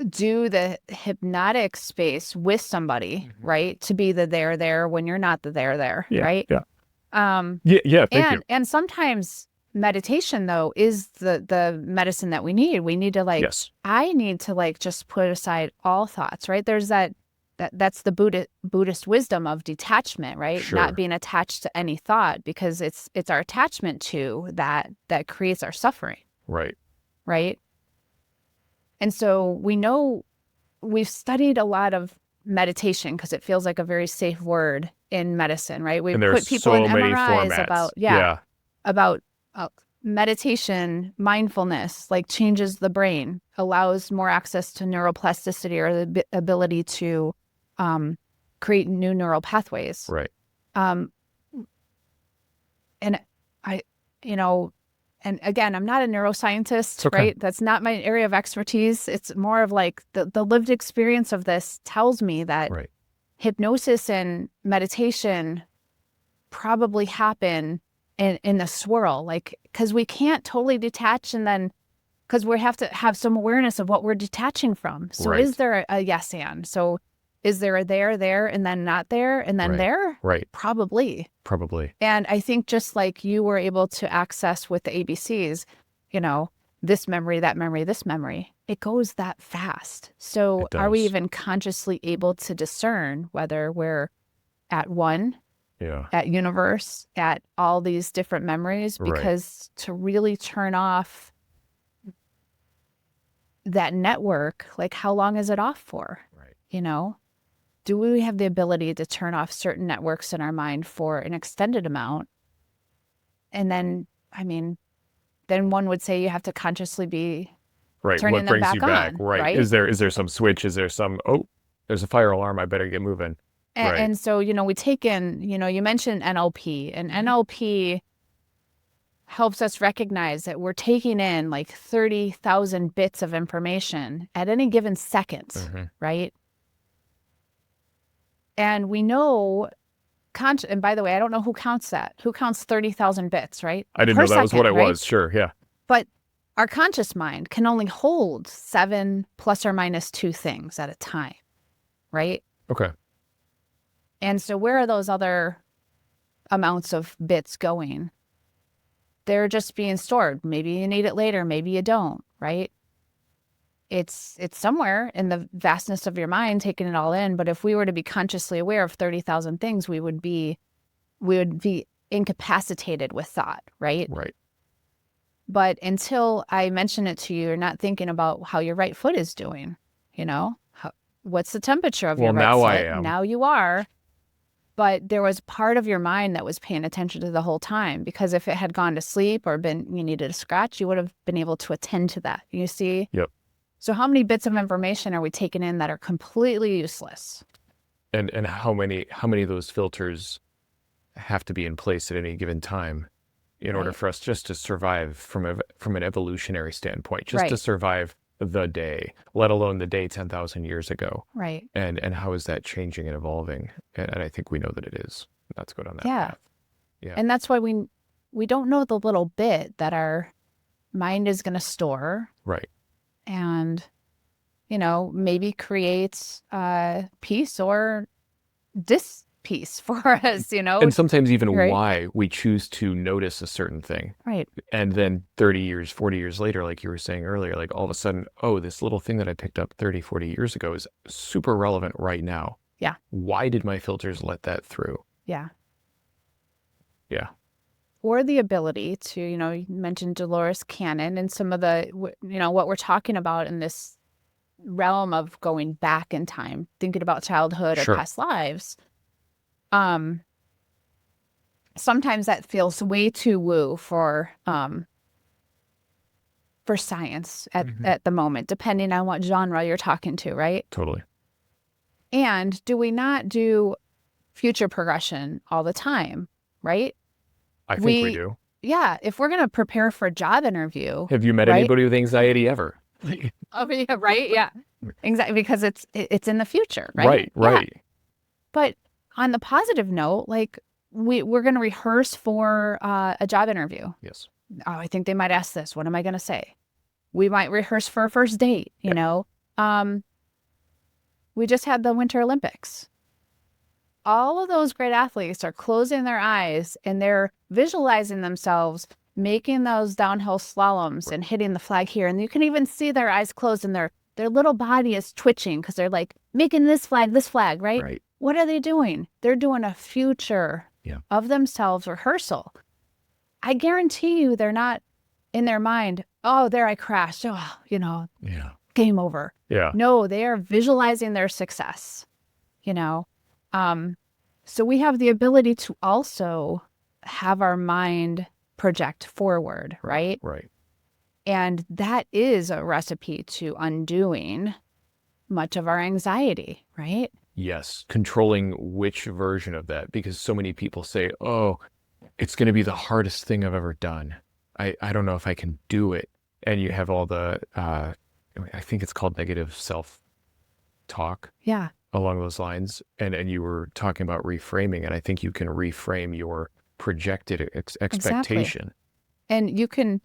do the hypnotic space with somebody, right? To be the there when you're not the there, Yeah, right? yeah. Thank you. And sometimes meditation though is the medicine that we need. We need to Yes. I need to just put aside all thoughts, right? There's that's the Buddhist wisdom of detachment, right? Sure. Not being attached to any thought, because it's our attachment to that creates our suffering. Right. Right. And so we know, we've studied a lot of meditation because it feels like a very safe word in medicine, right? We put people in MRIs about meditation, mindfulness, changes the brain, allows more access to neuroplasticity, or the ability to create new neural pathways. Right. And and again, I'm not a neuroscientist, Okay. right? That's not my area of expertise. It's more of the lived experience of this tells me that Right. hypnosis and meditation probably happen in a swirl, because we can't totally detach, and then because we have to have some awareness of what we're detaching from. So Right. is there a yes and? So is there a there, and then not there, and then Right. there? Right. Probably. And I think just like you were able to access with the ABCs, this memory, that memory, this memory, it goes that fast. So are we even consciously able to discern whether we're at one, at universe, at all these different memories? Because to really turn off that network, how long is it off for? Right. Do we have the ability to turn off certain networks in our mind for an extended amount? And then, then one would say you have to consciously be turning them back on. Right. Is there some switch? Is there some, there's a fire alarm, I better get moving. And so, we take in, you mentioned NLP, and NLP helps us recognize that we're taking in 30,000 bits of information at any given second, right? And we know, and by the way, I don't know who counts that. Who counts 30,000 bits, right? I didn't know that was what it was. Sure, yeah. But our conscious mind can only hold 7 plus or minus 2 things at a time, right? Okay. And so where are those other amounts of bits going? They're just being stored. Maybe you need it later, maybe you don't, right? It's somewhere in the vastness of your mind, taking it all in. But if we were to be consciously aware of 30,000 things, we would be incapacitated with thought, right? Right. But until I mention it to you, you're not thinking about how your right foot is doing. What's the temperature of your right foot? Well, now I am. Now you are. But there was part of your mind that was paying attention to the whole time, because if it had gone to sleep or you needed a scratch, you would have been able to attend to that. You see? Yep. So how many bits of information are we taking in that are completely useless? And how many of those filters have to be in place at any given time in order for us just to survive from an evolutionary standpoint, just to survive the day, let alone the day 10,000 years ago. Right. And how is that changing and evolving? And I think we know that it is. Let's go down that path. Yeah. And that's why we don't know the little bit that our mind is going to store. Right. And, maybe creates peace or dis-peace for us, And sometimes even why we choose to notice a certain thing. Right. And then 30 years, 40 years later, like you were saying earlier, all of a sudden, this little thing that I picked up 30, 40 years ago is super relevant right now. Yeah. Why did my filters let that through? Yeah. Yeah. Or the ability to, you mentioned Dolores Cannon and some of the, what we're talking about in this realm of going back in time, thinking about childhood or past lives. Sometimes that feels way too woo for science at the moment, depending on what genre you're talking to, right? Totally. And do we not do future progression all the time, right? I think we do. Yeah, if we're going to prepare for a job interview. Have you met right? anybody with anxiety ever? Oh, yeah, right? Yeah, exactly. Because it's in the future, right? Right. Yeah. But on the positive note, like we're going to rehearse for a job interview. Yes. Oh, I think they might ask this. What am I going to say? We might rehearse for a first date, you know? We just had the Winter Olympics. All of those great athletes are closing their eyes and they're visualizing themselves making those downhill slaloms and hitting the flag here. And you can even see their eyes closed and their little body is twitching because they're like making this flag, right? Right. What are they doing? They're doing a future of themselves rehearsal. I guarantee you they're not in their mind, oh, there I crashed. Oh, game over. Yeah. No, they are visualizing their success, So we have the ability to also have our mind project forward, right? Right. And that is a recipe to undoing much of our anxiety, right? Yes. Controlling which version of that, because so many people say, oh, it's going to be the hardest thing I've ever done. I don't know if I can do it. And you have all the, I think it's called negative self-talk. Yeah. Along those lines. And you were talking about reframing, and I think you can reframe your projected expectation. Exactly. And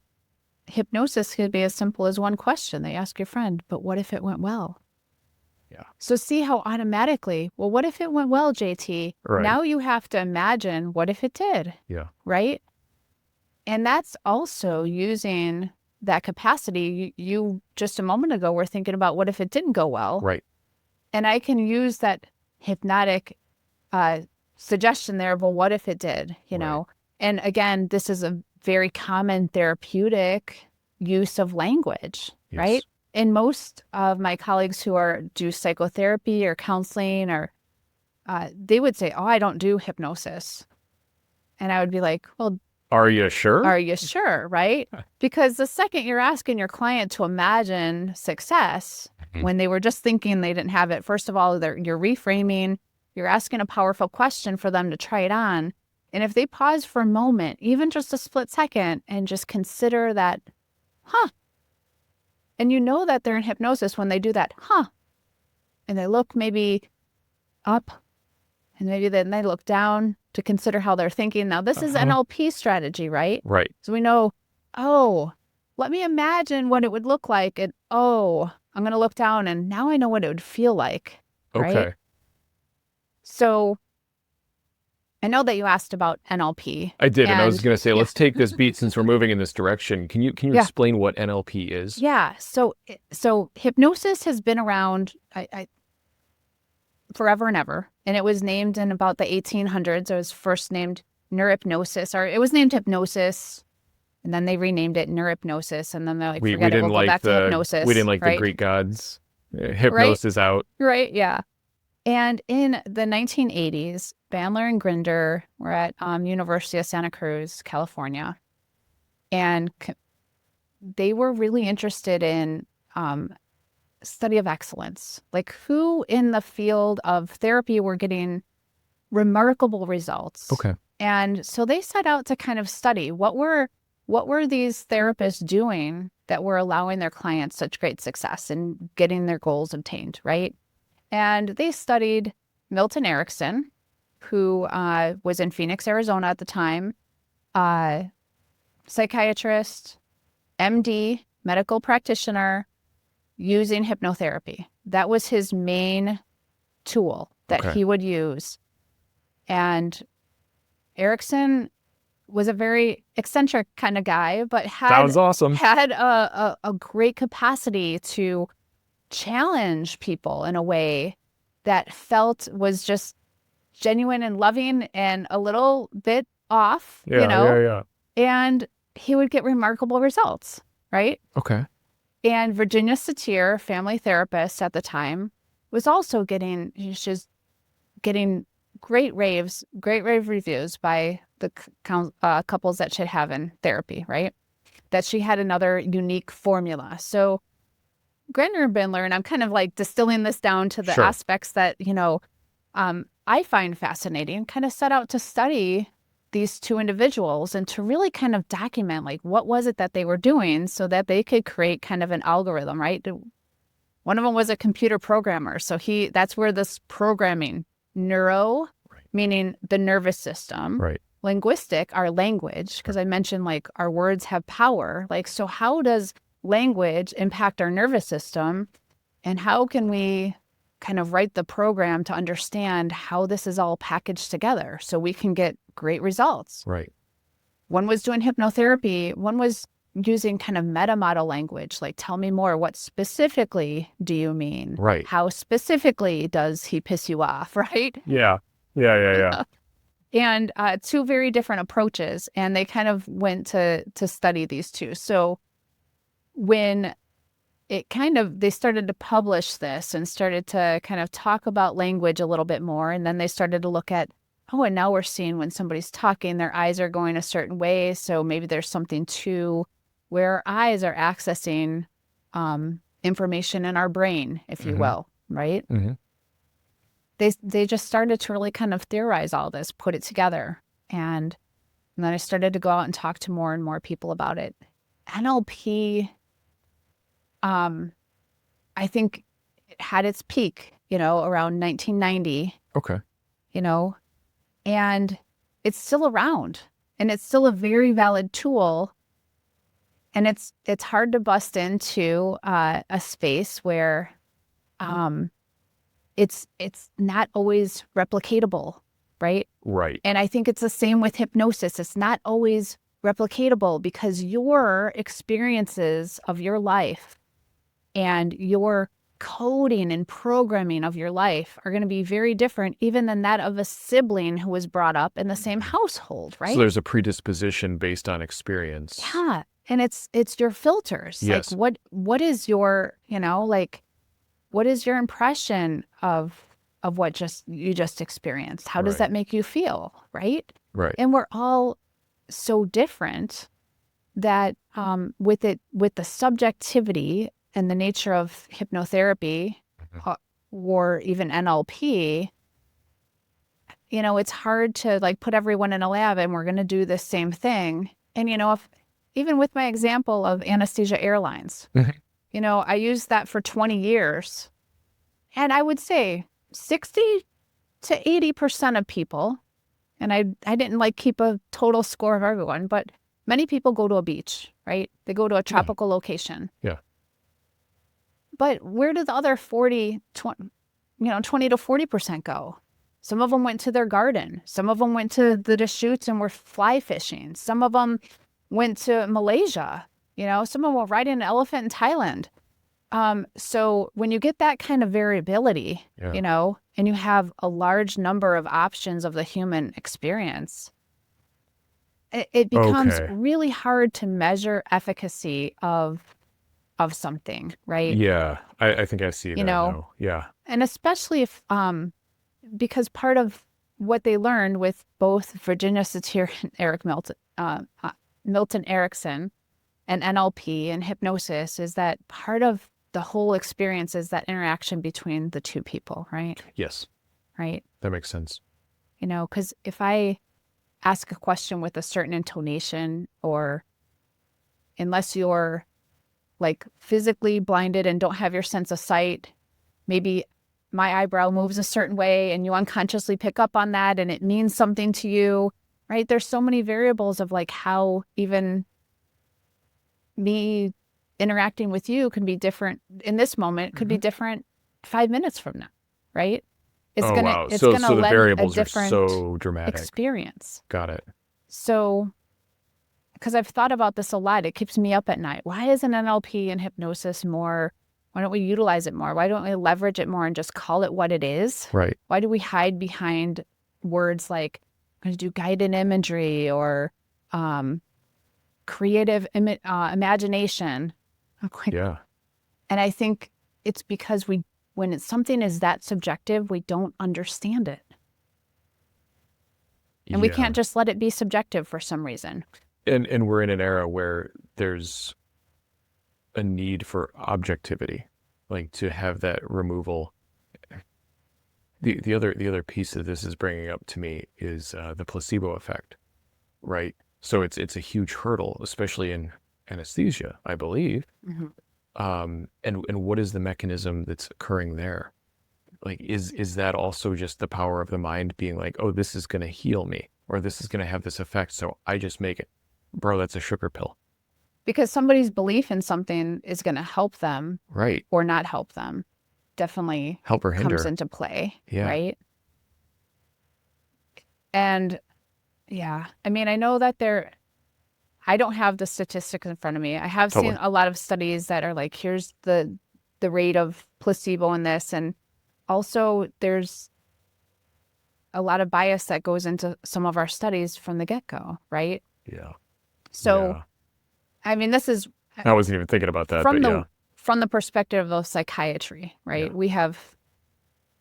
hypnosis could be as simple as one question. They ask your friend, but what if it went well? Yeah. So see how automatically, well, what if it went well, JT? Right. Now you have to imagine what if it did? Yeah. Right? And that's also using that capacity. You just a moment ago were thinking about what if it didn't go well? Right. And I can use that hypnotic suggestion there, well, what if it did, know? And again, this is a very common therapeutic use of language, right? And most of my colleagues who do psychotherapy or counseling they would say, oh, I don't do hypnosis. And I would be like, well, are you sure? Are you sure, right? Because the second you're asking your client to imagine success, when they were just thinking they didn't have it, first of all, you're reframing, you're asking a powerful question for them to try it on. And if they pause for a moment, even just a split second, and just consider that, and that they're in hypnosis when they do that, and they look maybe up, and maybe then they look down to consider how they're thinking. Now, this is NLP strategy, right? Right. So we know, let me imagine what it would look like. And, I'm going to look down and now I know what it would feel like. Right? Okay. So I know that you asked about NLP. I did. And I was going to say, let's take this beat since we're moving in this direction. Can you explain what NLP is? Yeah. So hypnosis has been around forever and ever. And it was named in about the 1800s. It was first named neurohypnosis, or it was named hypnosis. And then they renamed it neurohypnosis. And then they're like, forget it, we'll go back to hypnosis. We didn't like the Greek gods. Hypnosis out. Right, yeah. And in the 1980s, Bandler and Grinder were at University of Santa Cruz, California. And they were really interested in study of excellence. Like who in the field of therapy were getting remarkable results. Okay. And so they set out to kind of study what were these therapists doing that were allowing their clients such great success in getting their goals obtained, right? And they studied Milton Erickson, who was in Phoenix, Arizona at the time, psychiatrist, MD, medical practitioner, using hypnotherapy. That was his main tool that he would use. And Erickson was a very eccentric kind of guy, but sounds awesome. Had a great capacity to challenge people in a way that was just genuine and loving and a little bit off, Yeah. And he would get remarkable results, right? Okay. And Virginia Satir, family therapist at the time, was also getting great rave reviews by the couples that she'd have in therapy, right? That she had another unique formula. So Grinder and Bandler, and I'm kind of like distilling this down to the aspects that, I find fascinating, kind of set out to study these two individuals and to really kind of document like what was it that they were doing so that they could create kind of an algorithm, right? One of them was a computer programmer. So that's where this programming, neuro, meaning the nervous system, linguistic, our language, because I mentioned like our words have power. Like, so how does language impact our nervous system? And how can we kind of write the program to understand how this is all packaged together so we can get great results? Right. One was doing hypnotherapy. One was using kind of meta model language, like, tell me more. What specifically do you mean? Right. How specifically does he piss you off? Right. Yeah. And two very different approaches. And they kind of went to study these two. So when they started to publish this and started to kind of talk about language a little bit more. And then they started to look at, and now we're seeing when somebody's talking, their eyes are going a certain way. So maybe there's something to where our eyes are accessing information in our brain, if you will, right? Mm-hmm. They just started to really kind of theorize all this, put it together. And then I started to go out and talk to more and more people about it. NLP, I think it had its peak, around 1990. Okay. And it's still around and it's still a very valid tool. And it's hard to bust into a space where it's not always replicatable, right? Right. And I think it's the same with hypnosis. It's not always replicatable because your experiences of your life and your coding and programming of your life are going to be very different even than that of a sibling who was brought up in the same household, right? So there's a predisposition based on experience. Yeah. And it's your filters. Yes. Like what is your, what is your impression of what you just experienced? How does that make you feel? Right. Right. And we're all so different that with the subjectivity and the nature of hypnotherapy or even NLP, it's hard to like put everyone in a lab and we're going to do the same thing. And, if even with my example of Anesthesia Airlines, I used that for 20 years. And I would say 60 to 80% of people, and I didn't like keep a total score of everyone, but many people go to a beach, right? They go to a tropical location. Yeah. But where did the other 20 to 40% go? Some of them went to their garden. Some of them went to the Deschutes and were fly fishing. Some of them went to Malaysia. Some of them were riding an elephant in Thailand. So when you get that kind of variability, and you have a large number of options of the human experience, it becomes really hard to measure efficacy of something, right? Yeah, I think I see that now. Yeah. And especially if, because part of what they learned with both Virginia Satir and Milton Erickson and NLP and hypnosis is that part of the whole experience is that interaction between the two people, right? Yes. Right? That makes sense. Because if I ask a question with a certain intonation or unless you're like physically blinded and don't have your sense of sight, maybe my eyebrow moves a certain way and you unconsciously pick up on that and it means something to you, right? There's so many variables of like how even me interacting with you can be different in this moment, could be different 5 minutes from now, right? It's so gonna the lend variables a are different so dramatic experience. Got it. So, because I've thought about this a lot, it keeps me up at night. Why isn't NLP and hypnosis more? Why don't we utilize it more? Why don't we leverage it more and just call it what it is? Right. Why do we hide behind words like I'm going to do guided imagery or creative imagination? Yeah. And I think it's because when something is that subjective, we don't understand it. And we can't just let it be subjective for some reason. And we're in an era where there's a need for objectivity, like to have that removal. The other piece that this is bringing up to me is the placebo effect. right? So it's a huge hurdle, especially in anesthesia, I believe. Hmm. And what is the mechanism that's occurring there? Like, is that also just the power of the mind being like, oh, this is going to heal me, or this is going to have this effect, so I just make it? Bro, that's a sugar pill. Because somebody's belief in something is going to help them Right. or not help them definitely Help or comes hinder. into play, Yeah. right? And yeah, I mean, I know that I don't have the statistics in front of me. I have seen Totally. a lot of studies that are like, here's the rate of placebo in this. And also there's a lot of bias that goes into some of our studies from the get-go, right? Yeah. So, Yeah. I mean, this is I wasn't even thinking about that, from but yeah. the perspective of psychiatry, right? Yeah. We have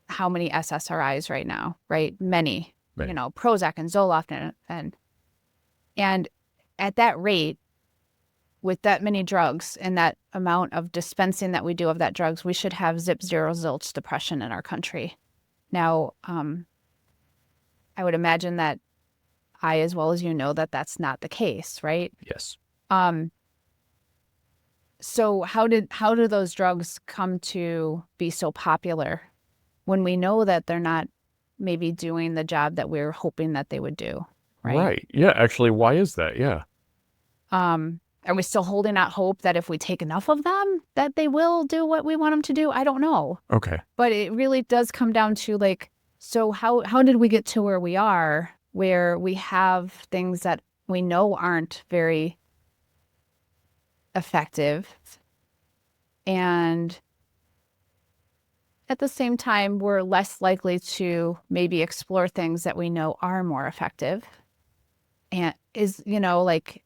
how many SSRIs right now, right? Many, Many. Prozac and Zoloft and at that rate, with that many drugs and that amount of dispensing that we do of that drugs, we should have zip zero zilch depression in our country. Now, I would imagine that as well as that that's not the case, right? Yes. Um, so how do those drugs come to be so popular when we know that they're not maybe doing the job that we're hoping that they would do, right? Right. Yeah. Actually, why is that? Yeah. Are we still holding out hope that if we take enough of them, that they will do what we want them to do? I don't know. Okay. But it really does come down to like, so how did we get to where we are, where we have things that we know aren't very effective, and at the same time, we're less likely to maybe explore things that we know are more effective. And like,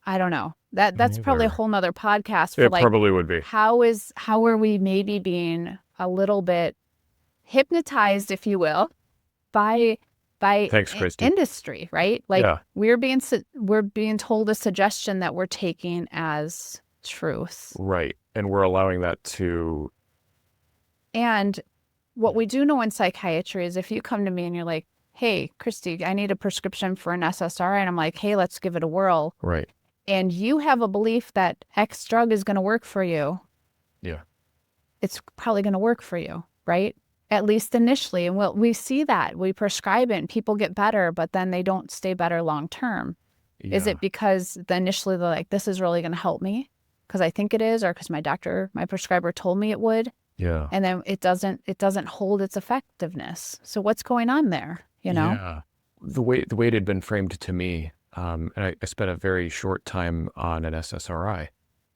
I don't know. That's probably a Neither. whole nother podcast for It like, probably would be. how are we maybe being a little bit hypnotized, if you will, by Thanks, Christy. industry, right? Like Yeah. we're being told a suggestion that we're taking as truth. Right. And we're allowing that to. And what we do know in psychiatry is if you come to me and you're like, hey, Christy, I need a prescription for an SSRI. And I'm like, hey, let's give it a whirl. Right. And you have a belief that X drug is going to work for you. Yeah. It's probably going to work for you, right? At least initially. And we see that. We prescribe it and people get better, but then they don't stay better long term. Yeah. Is it because initially they're like, this is really going to help me because I think it is, or because my prescriber told me it would? Yeah. And then it doesn't hold its effectiveness. So what's going on there, Yeah. The way it had been framed to me, and I spent a very short time on an SSRI,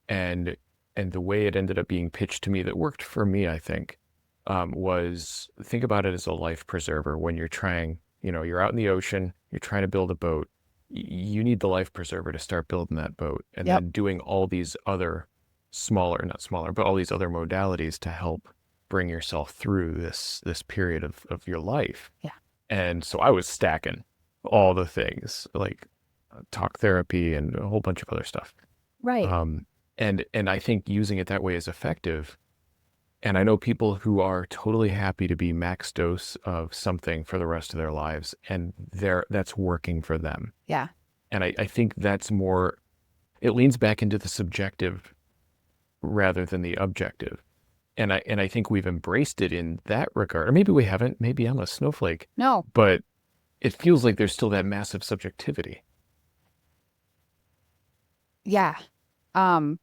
and the way it ended up being pitched to me that worked for me, I think, was think about it as a life preserver. When you're trying, you're out in the ocean, you're trying to build a boat, you need the life preserver to start building that boat, and Yep. then doing all these other not smaller, but all these other modalities to help bring yourself through this period of your life. Yeah. And so I was stacking all the things like talk therapy and a whole bunch of other stuff. Right. And I think using it that way is effective. And I know people who are totally happy to be max dose of something for the rest of their lives, and that's working for them. Yeah. And I think that's more, it leans back into the subjective rather than the objective. And I think we've embraced it in that regard. Or maybe we haven't. Maybe I'm a snowflake. No. But it feels like there's still that massive subjectivity. Yeah. I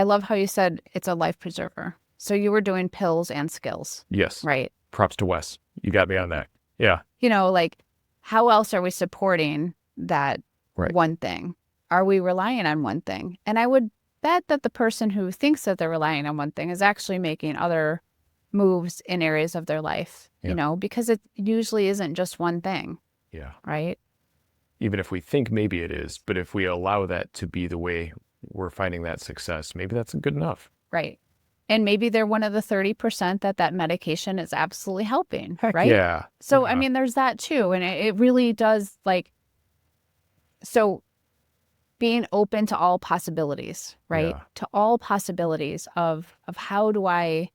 love how you said it's a life preserver. So you were doing pills and skills. Yes. Right. Props to Wes. You got me on that. Yeah. Like how else are we supporting that Right. one thing? Are we relying on one thing? And I would bet that the person who thinks that they're relying on one thing is actually making other moves in areas of their life, Yeah. because it usually isn't just one thing. Yeah. Right. Even if we think maybe it is, but if we allow that to be the way we're finding that success, maybe that's good enough. Right. And maybe they're one of the 30% that medication is absolutely helping. Heck right. yeah. So, Yeah. I mean, there's that too. And it really does so being open to all possibilities, right? Yeah. To all possibilities of how do I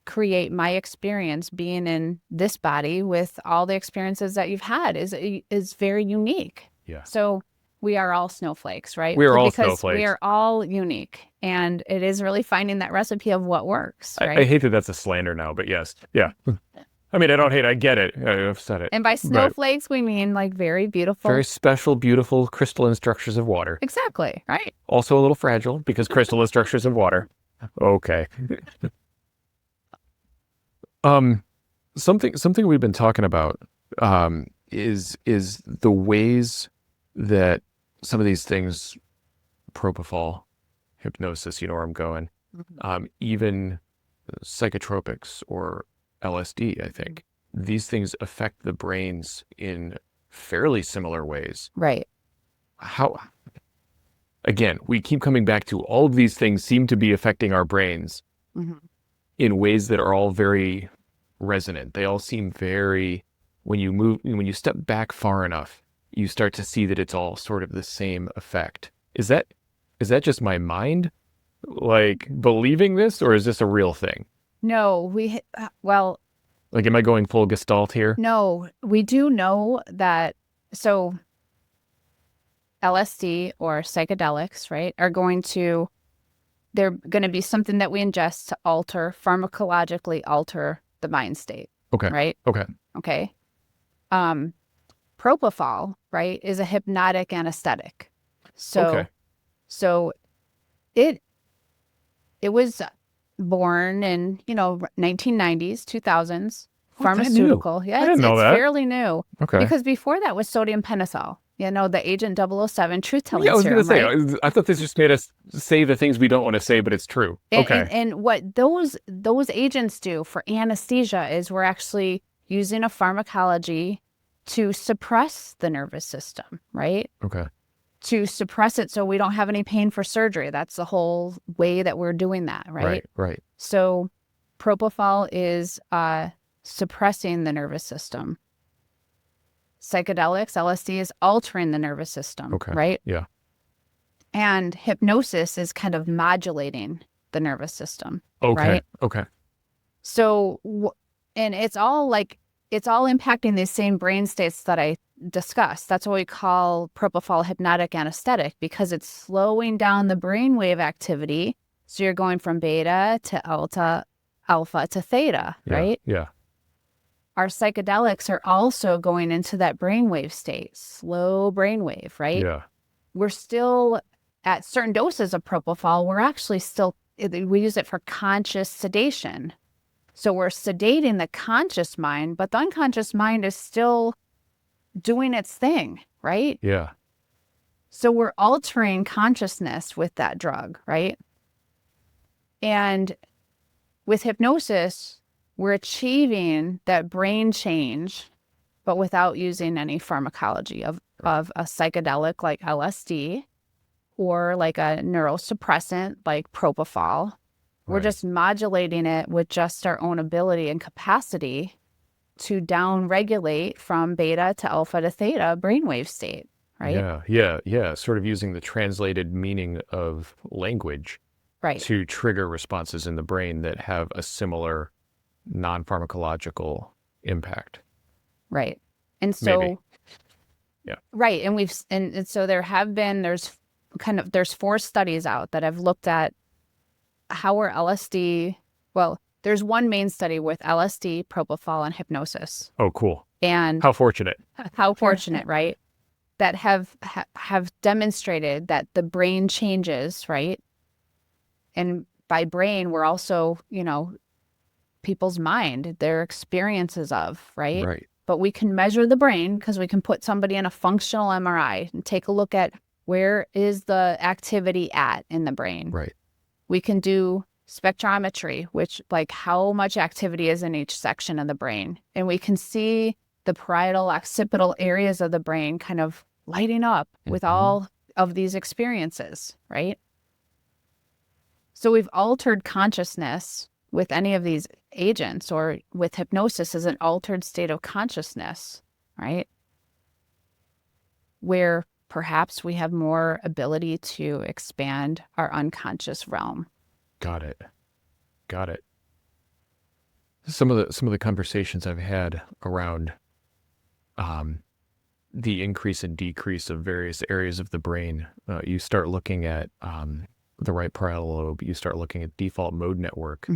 create my experience being in this body with all the experiences that you've had is very unique. Yeah. So we are all snowflakes, right? We are all because snowflakes. we are all unique, and it is really finding that recipe of what works, right? I hate that that's a slander now, but yes. Yeah. I mean, I don't hate it. I get it. I've said it. And by snowflakes, we mean like very beautiful. Very special, beautiful crystalline structures of water. Exactly, right? Also a little fragile because crystalline structures of water. Okay. Something we've been talking about is the ways that some of these things, propofol, hypnosis, you know where I'm going, even psychotropics or LSD, I think, these things affect the brains in fairly similar ways. Right. How, again, we keep coming back to all of these things seem to be affecting our brains in ways that are all very resonant. They all seem very, when you step back far enough, you start to see that it's all sort of the same effect. Is that just my mind, like, believing this, or is this a real thing? No, Like, am I going full Gestalt here? no, we do know that. So LSD or psychedelics, right, they're going to be something that we ingest to pharmacologically alter the mind state. Okay. Right? Okay. Propofol, right, is a hypnotic anesthetic. So it was born in, 1990s, 2000s, pharmaceutical. New. Yeah, I didn't know that. fairly new. Okay. Because before that was sodium pentothal, the Agent 007 truth-telling Yeah, I was going to say, right? I thought this just made us say the things we don't want to say, but it's true. Okay. And what those agents do for anesthesia is we're actually using a pharmacology to suppress the nervous system, right? Okay. To suppress it so we don't have any pain for surgery. That's the whole way that we're doing that, right? Right. So propofol is suppressing the nervous system. Psychedelics, LSD, is altering the nervous system, right? Yeah. And hypnosis is kind of modulating the nervous system, Okay. right? Okay. So, and it's all impacting these same brain states that I discussed. That's what we call propofol hypnotic anesthetic, because it's slowing down the brainwave activity. So you're going from beta to alpha to theta, right? Yeah. Our psychedelics are also going into that brainwave state, slow brainwave, right? Yeah. We're still at certain doses of propofol. We're actually we use it for conscious sedation. So we're sedating the conscious mind, but the unconscious mind is still doing its thing, right? Yeah. So we're altering consciousness with that drug, right? And with hypnosis, we're achieving that brain change, but without using any pharmacology of a psychedelic like LSD or like a neurosuppressant like propofol. We're just modulating it with just our own ability and capacity to down-regulate from beta to alpha to theta brainwave state, right? Yeah. Sort of using the translated meaning of language to trigger responses in the brain that have a similar non-pharmacological impact. Right. And so, maybe. Yeah. Right. And so there's 4 studies out that have looked at how are LSD, there's one main study with LSD, propofol, and hypnosis. Oh, cool. And how fortunate, right? That have demonstrated that the brain changes, right? And by brain, we're also, people's mind, their experiences of, right? Right. But we can measure the brain because we can put somebody in a functional MRI and take a look at where is the activity at in the brain. Right. We can do spectrometry, which like how much activity is in each section of the brain. And we can see the parietal occipital areas of the brain kind of lighting up with all of these experiences, right? So we've altered consciousness with any of these agents, or with hypnosis as an altered state of consciousness, right? Where perhaps we have more ability to expand our unconscious realm. Got it. some of the conversations I've had around the increase and decrease of various areas of the brain, you start looking at the right parietal lobe, you start looking at default mode network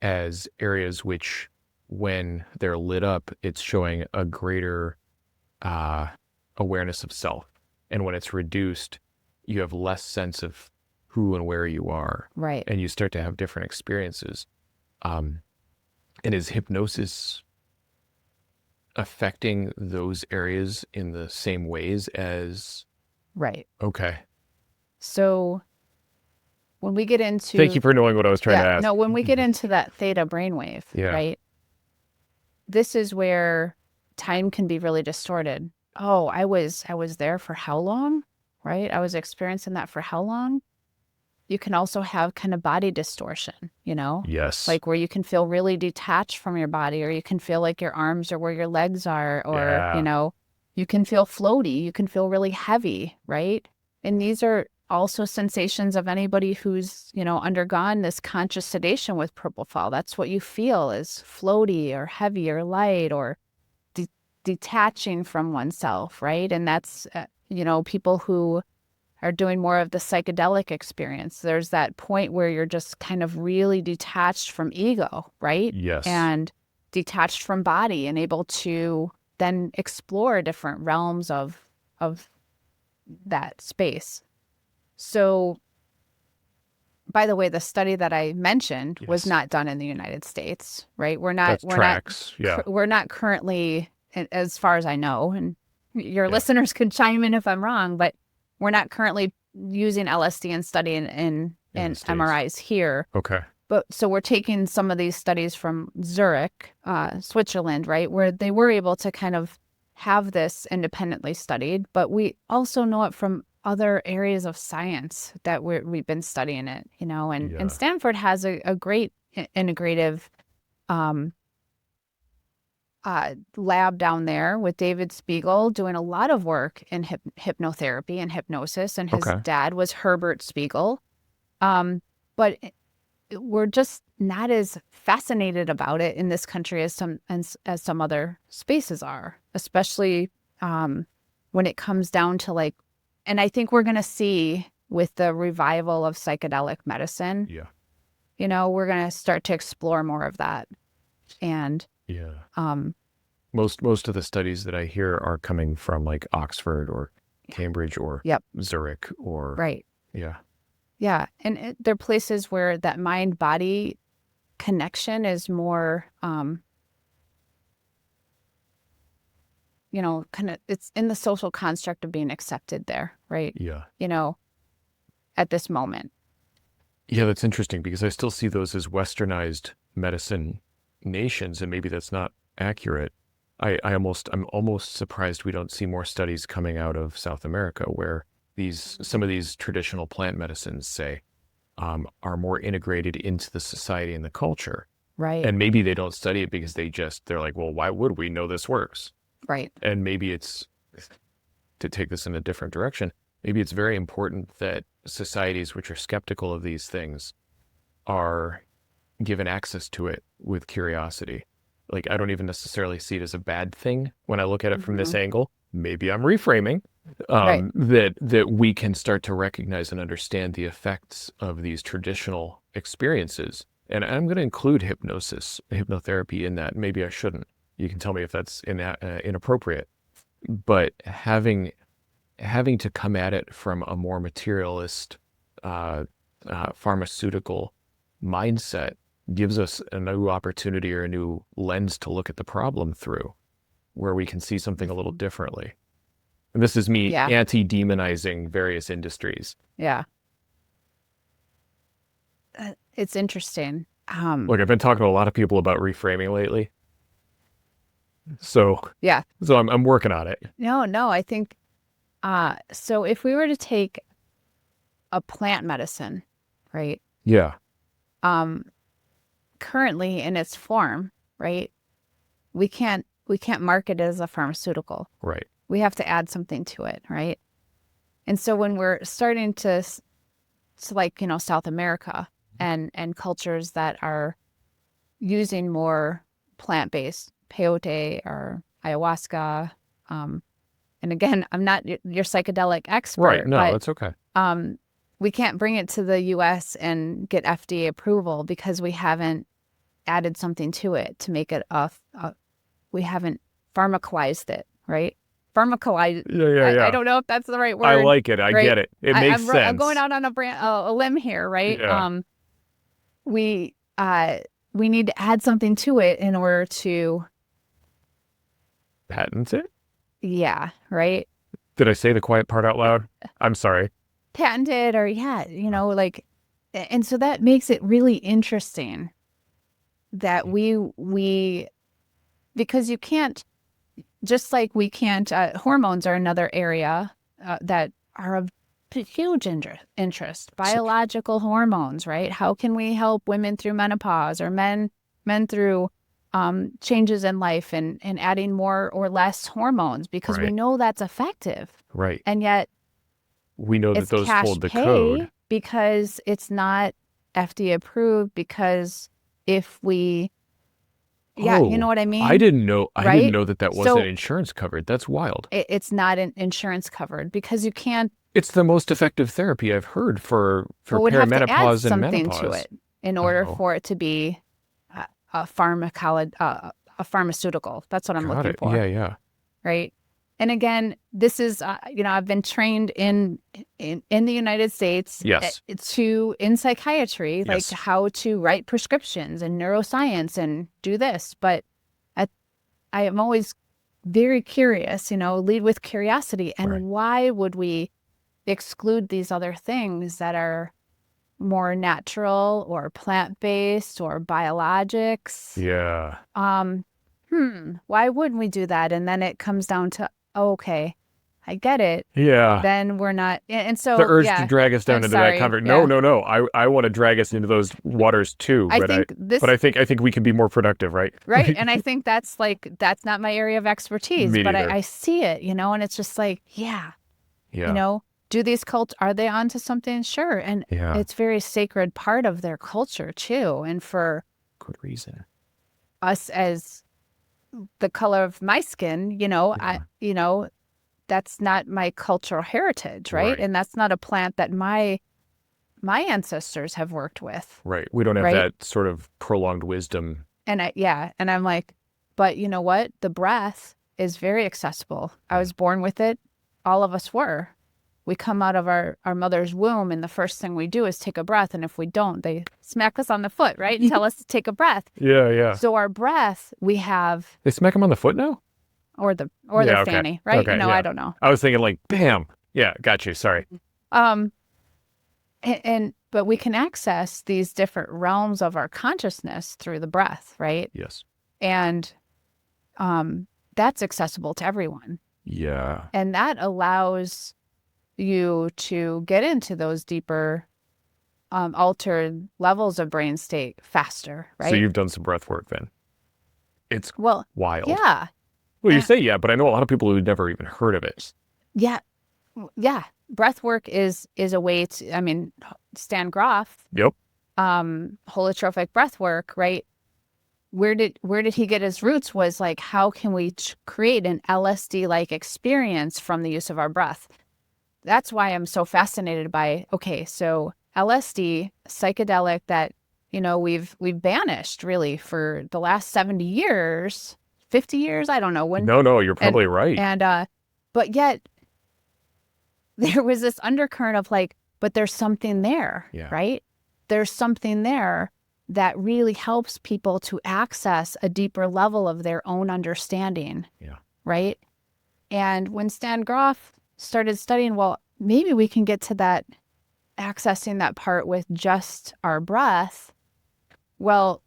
as areas which, when they're lit up, it's showing a greater awareness of self. And when it's reduced, you have less sense of who and where you are. Right. And you start to have different experiences. And is hypnosis affecting those areas in the same ways as... Right. Okay. So when we get into... Thank you for knowing what I was trying to ask. No, when we get into that theta brainwave, right? This is where time can be really distorted. Oh, I was there for how long, right? I was experiencing that for how long? You can also have kind of body distortion, you know? Yes. Like where you can feel really detached from your body, or you can feel like your arms are where your legs are, or, you know, you can feel floaty, you can feel really heavy, right? And these are also sensations of anybody who's, you know, undergone this conscious sedation with propofol. That's what you feel, is floaty or heavy or light or detaching from oneself, right? And that's, you know, people who are doing more of the psychedelic experience. There's that point where you're just kind of really detached from ego, right? Yes. And detached from body and able to then explore different realms of that space. So, by the way, the study that I mentioned was not done in the United States, right? We're not currently, as far as I know, and your listeners could chime in if I'm wrong, but we're not currently using LSD and studying in MRIs here. Okay. But so we're taking some of these studies from Zurich, Switzerland, right, where they were able to kind of have this independently studied. But we also know it from other areas of science that we've been studying it, you know, and Stanford has a great integrative lab down there with David Spiegel doing a lot of work in hypnotherapy and hypnosis, and his dad was Herbert Spiegel. But we're just not as fascinated about it in this country as some other spaces are, especially when it comes down to like, and I think we're going to see with the revival of psychedelic medicine, you know, we're going to start to explore more of that. And most of the studies that I hear are coming from like Oxford or Cambridge or Zurich or and they're places where that mind body connection is more you know, kind of, it's in the social construct of being accepted there, right? You know, at this moment. That's interesting, because I still see those as westernized medicine nations, and maybe that's not accurate. I'm almost surprised we don't see more studies coming out of South America where some of these traditional plant medicines, say, are more integrated into the society and the culture. Right. And maybe they don't study it because they're like, well, why would we know this works? Right. And maybe it's, to take this in a different direction, maybe it's very important that societies which are skeptical of these things are given access to it with curiosity. Like, I don't even necessarily see it as a bad thing when I look at it from this angle. Maybe I'm reframing that we can start to recognize and understand the effects of these traditional experiences. And I'm going to include hypnotherapy in that. Maybe I shouldn't. You can tell me if that's inappropriate. But having to come at it from a more materialist, pharmaceutical mindset gives us a new opportunity or a new lens to look at the problem through, where we can see something a little differently. And this is me anti-demonizing various industries. Yeah. It's interesting. Look, I've been talking to a lot of people about reframing lately. So I'm working on it. No, I think, so if we were to take a plant medicine, right? Yeah. Currently in its form, right? We can't market it as a pharmaceutical. Right. We have to add something to it, right? And so when we're starting to like, you know, South America and cultures that are using more plant-based, peyote or ayahuasca. And again, I'm not your psychedelic expert, Right. No, but that's okay. we can't bring it to the US and get FDA approval because we haven't added something to it to make it we haven't pharmacalized it, right? Pharmacalized. Yeah. I don't know if that's the right word. I like it. I right? get it. It makes sense. I'm going out on a limb here, right? Yeah. We need to add something to it in order to Patent it? Yeah, right. Did I say the quiet part out loud? I'm sorry. Patented or like, and so that makes it really interesting that we because you can't, just like we can't, hormones are another area that are of huge interest. Biological hormones, right? How can we help women through menopause or men through changes in life and adding more or less hormones because we know that's effective. Right. And yet we know that it's those cash hold the pay code because it's not FDA approved because if we you know what I mean? I didn't know right? that wasn't insurance covered. That's wild. It's not insurance covered because you can't. It's the most effective therapy I've heard for perimenopause and menopause. To it in order for it to be a pharmaceutical. That's what I'm looking for. Yeah. Right. And again, this is, I've been trained in the United States in psychiatry, like how to write prescriptions and neuroscience and do this. But I am always very curious, lead with curiosity. And why would we exclude these other things that are more natural or plant-based or biologics? Yeah. Why wouldn't we do that? And then it comes down to, okay, I get it. Yeah. Then we're not. And so the urge to drag us down into that conversation. No. I want to drag us into those waters too. I think we can be more productive, right? Right. And I think that's not my area of expertise, but I see it, and it's just like, do these cults, are they onto something? Sure. And it's very sacred part of their culture too. And for good reason. Us as the color of my skin, that's not my cultural heritage, right? And that's not a plant that my ancestors have worked with. Right. We don't have that sort of prolonged wisdom. And I'm like, but you know what? The breath is very accessible. I was born with it. All of us were. We come out of our mother's womb and the first thing we do is take a breath. And if we don't, they smack us on the foot, right? And tell us to take a breath. Yeah. So our breath, we have. They smack them on the foot now? Or their fanny, right? Okay, I don't know. I was thinking like, bam. Yeah, got you. Sorry. But we can access these different realms of our consciousness through the breath, right? Yes. And that's accessible to everyone. Yeah. And that allows you to get into those deeper altered levels of brain state faster, right? So you've done some breath work then. It's wild. Yeah. Well, you say but I know a lot of people who've never even heard of it. Yeah. Breath work is a way to, Stan Groff. Yep. Holotropic breath work, right? Where did he get his roots was like, how can we create an LSD-like experience from the use of our breath? That's why I'm so fascinated by, so LSD, psychedelic that, we've banished really for the last 70 years, 50 years, I don't know when. No, you're probably right. And but yet there was this undercurrent of like, but there's something there, right? There's something there that really helps people to access a deeper level of their own understanding. Yeah. Right? And when Stan Groff started studying, well, maybe we can get to that, accessing that part with just our breath. Well,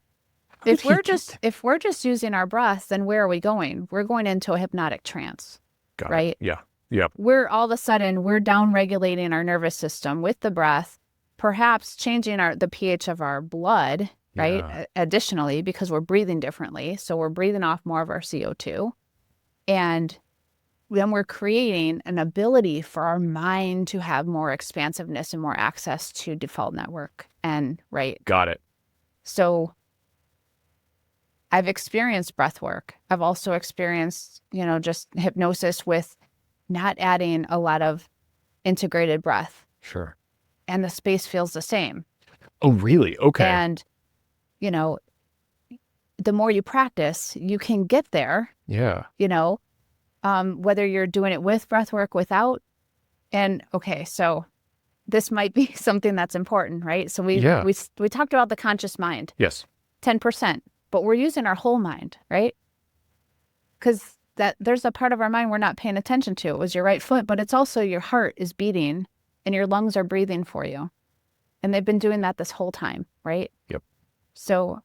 if we're just using our breath, then where are we going? We're going into a hypnotic trance. Got right? It. Yeah. Yep. We're all of a sudden we're down regulating our nervous system with the breath, perhaps changing the pH of our blood, right? Yeah. Additionally, because we're breathing differently. So we're breathing off more of our CO2. And then we're creating an ability for our mind to have more expansiveness and more access to default network. And Got it. So I've experienced breath work. I've also experienced, just hypnosis with not adding a lot of integrated breath. Sure. And the space feels the same. Oh, really? Okay. And, the more you practice, you can get there. Yeah. Whether you're doing it with breath work, without. And okay, so this might be something that's important, right? So we talked about the conscious mind. Yes. 10%, but we're using our whole mind, right? Because there's a part of our mind we're not paying attention to. It was your right foot, but it's also your heart is beating and your lungs are breathing for you. And they've been doing that this whole time, right? Yep. So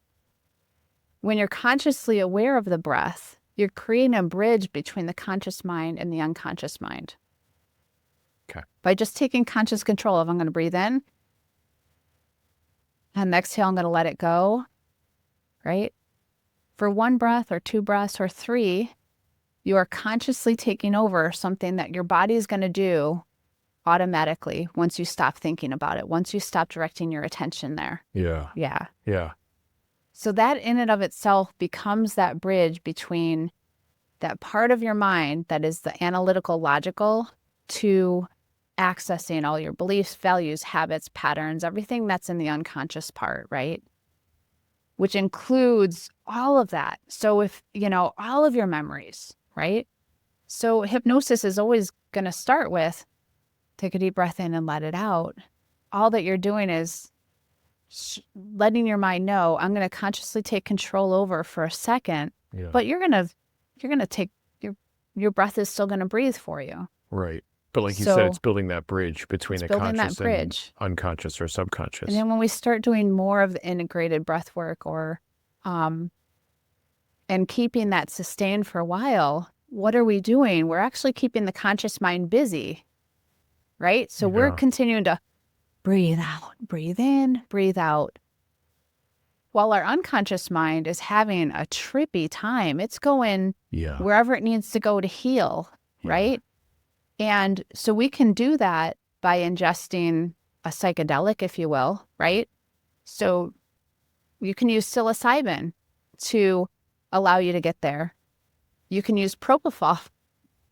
when you're consciously aware of the breath, you're creating a bridge between the conscious mind and the unconscious mind. Okay. By just taking conscious control of, I'm going to breathe in. On the exhale, I'm going to let it go, right? For 1 breath or 2 breaths or 3, you are consciously taking over something that your body is going to do automatically once you stop thinking about it, once you stop directing your attention there. Yeah. Yeah. Yeah. So that in and of itself becomes that bridge between that part of your mind that is the analytical, logical, to accessing all your beliefs, values, habits, patterns, everything that's in the unconscious part, right? Which includes all of that. So if, all of your memories, right? So hypnosis is always going to start with take a deep breath in and let it out. All that you're doing is letting your mind know, I'm going to consciously take control over for a second, but you're going to take your breath is still going to breathe for you. Right. But like you said, it's building that bridge between the conscious and unconscious or subconscious. And then when we start doing more of the integrated breath work or, and keeping that sustained for a while, what are we doing? We're actually keeping the conscious mind busy, right? So we're continuing to breathe out, breathe in, breathe out. While our unconscious mind is having a trippy time, it's going wherever it needs to go to heal, right? And so we can do that by ingesting a psychedelic, if you will, right? So you can use psilocybin to allow you to get there. You can use Propofol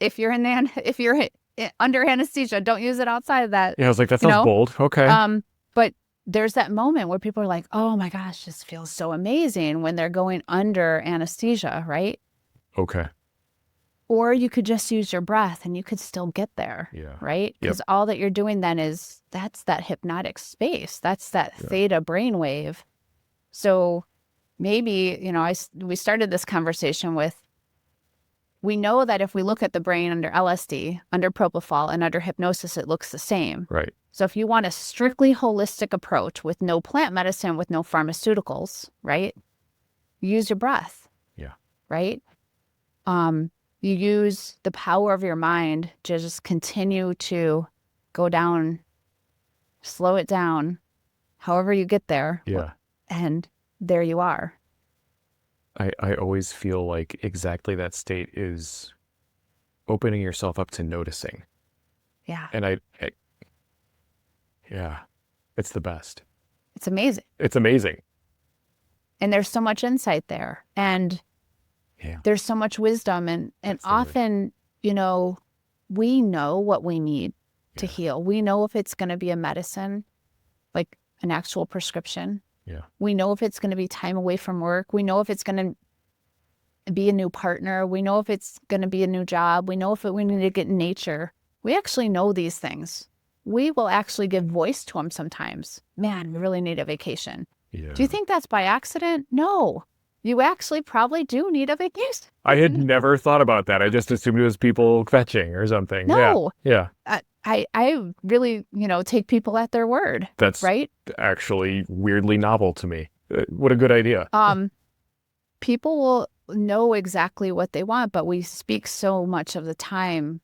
if you're under anesthesia. Don't use it outside of that. Yeah, I was like, that sounds bold. Okay. But there's that moment where people are like, oh my gosh, this feels so amazing when they're going under anesthesia, right? Okay. Or you could just use your breath and you could still get there, right? Because all that you're doing then that's that hypnotic space. That's that theta brainwave. So maybe, we started this conversation with, we know that if we look at the brain under LSD, under Propofol, and under hypnosis, it looks the same. Right. So if you want a strictly holistic approach with no plant medicine, with no pharmaceuticals, right? Use your breath. Yeah. Right? You use the power of your mind to just continue to go down, slow it down, however you get there. Yeah. And there you are. I always feel like exactly that state is opening yourself up to noticing. Yeah. And it's the best. It's amazing. It's amazing. And there's so much insight there. And there's so much wisdom. And often, we know what we need to heal. We know if it's going to be a medicine, like an actual prescription. Yeah. We know if it's going to be time away from work. We know if it's going to be a new partner. We know if it's going to be a new job. We know if we need to get in nature. We actually know these things. We will actually give voice to them sometimes. Man, we really need a vacation. Yeah. Do you think that's by accident? No. You actually probably do need a vacation. I had never thought about that. I just assumed it was people fetching or something. No. Yeah. I really, take people at their word. That's right. Actually weirdly novel to me. What a good idea. People will know exactly what they want, but we speak so much of the time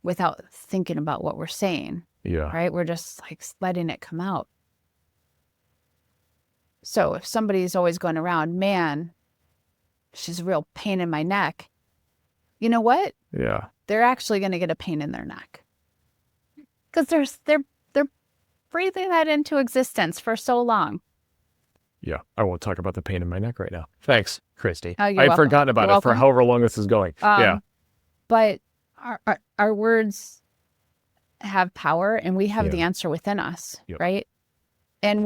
without thinking about what we're saying. Yeah. Right. We're just like letting it come out. So if somebody's always going around, man, she's a real pain in my neck. You know what? Yeah. They're actually going to get a pain in their neck. Because they're breathing that into existence for so long. Yeah. I won't talk about the pain in my neck right now. Thanks, Christy. Oh, you're I'd welcome. forgotten about You're it for welcome. however long this is going. Yeah. But our words have power, and we have the Yeah. answer within us, Yep. right? And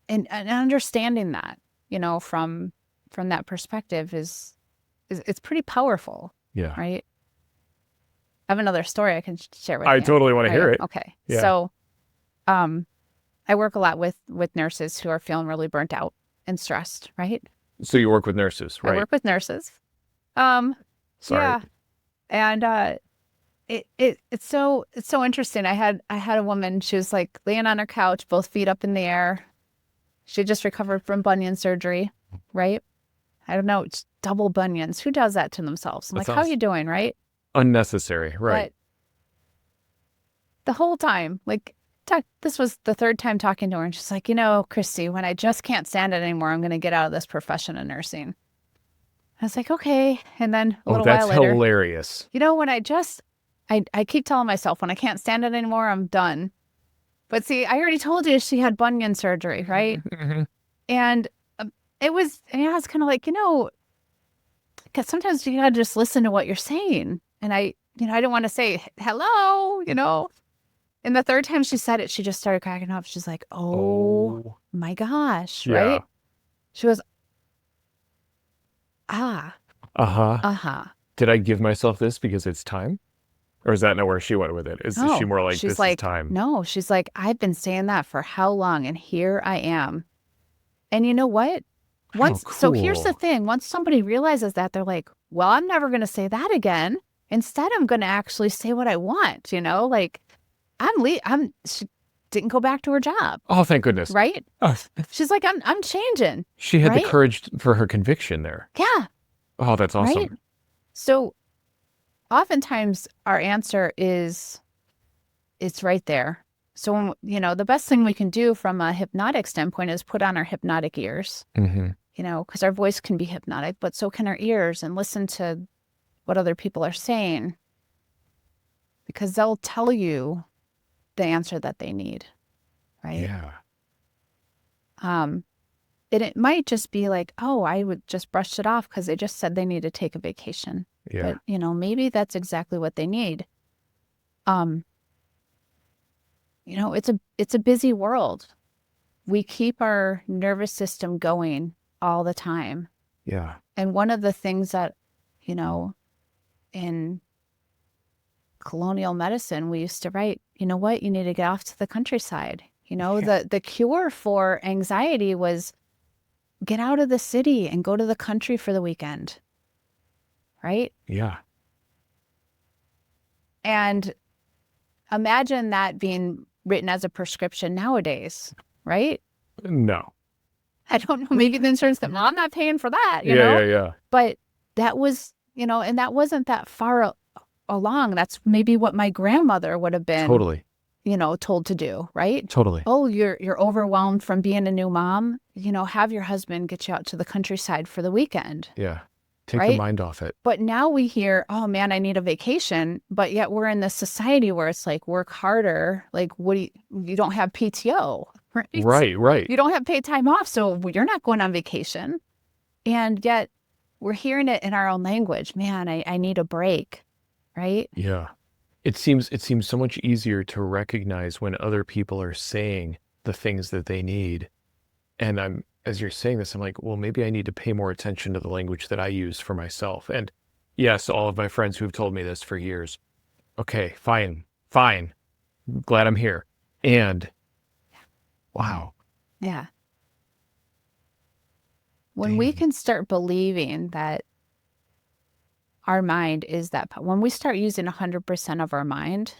and understanding that, from that perspective is it's pretty powerful, Yeah. right? I have another story I can share with I you. totally want to hear it. Okay. Yeah. So, I work a lot with nurses who are feeling really burnt out and stressed, right? So you work with nurses, I right? work with nurses. Sorry. Yeah. And it's so interesting. I had a woman, she was like laying on her couch, both feet up in the air. She just recovered from bunion surgery, right? I don't know, it's double bunions. Who does that to themselves? I'm That like, how sounds are you doing, right? unnecessary, right? But the whole time, like, this was the third time talking to her, and she's like, Christy, when I just can't stand it anymore, I'm going to get out of this profession of nursing. I was like, okay. And then a little while later, hilarious. when I keep telling myself, when I can't stand it anymore, I'm done. But see, I already told you she had bunion surgery, right? And I was kind of like, because sometimes you got to just listen to what you're saying. And I didn't want to say, hello, And the third time she said it, she just started cracking up. She's like, oh my gosh, Yeah. right? She goes, Did I give myself this because it's time? Or is that not where she went with it? Is she more like, this is time? No, she's like, I've been saying that for how long? And here I am. And you know what? So here's the thing. Once somebody realizes that, they're like, well, I'm never going to say that again. Instead, I'm going to actually say what I want, like she didn't go back to her job. Oh, thank goodness. Right? She's like, I'm changing. She had the courage for her conviction there. Yeah. Oh, that's awesome. Right? So oftentimes our answer is, it's right there. So, the best thing we can do from a hypnotic standpoint is put on our hypnotic ears, because our voice can be hypnotic, but so can our ears, and listen to what other people are saying, because they'll tell you the answer that they need, right? Yeah. It might just be like, oh, I would just brush it off because they just said they need to take a vacation. Yeah. But, maybe that's exactly what they need. It's a busy world. We keep our nervous system going all the time. Yeah. And one of the things that, in colonial medicine, we used to write, you know what, you need to get off to the countryside. The cure for anxiety was get out of the city and go to the country for the weekend. Right? Yeah. And imagine that being written as a prescription nowadays, right? No. I don't know. Maybe the insurance company, well, I'm not paying for that, you know? Yeah. But that was, and that wasn't that far along. That's maybe what my grandmother would have been, Totally. Told to do, right? Totally. Oh, you're overwhelmed from being a new mom. Have your husband get you out to the countryside for the weekend. Yeah. Take the mind off it. But now we hear, oh man, I need a vacation. But yet we're in this society where it's like, work harder. Like, what do you don't have PTO, right? Right. You don't have paid time off. So you're not going on vacation. And yet we're hearing it in our own language. Man, I need a break. Right? Yeah. It seems so much easier to recognize when other people are saying the things that they need. And as you're saying this, I'm like, well, maybe I need to pay more attention to the language that I use for myself. And yes, all of my friends who've told me this for years. Okay, fine. Glad I'm here. And wow. Yeah. When we can start believing that our mind is when we start using 100% of our mind,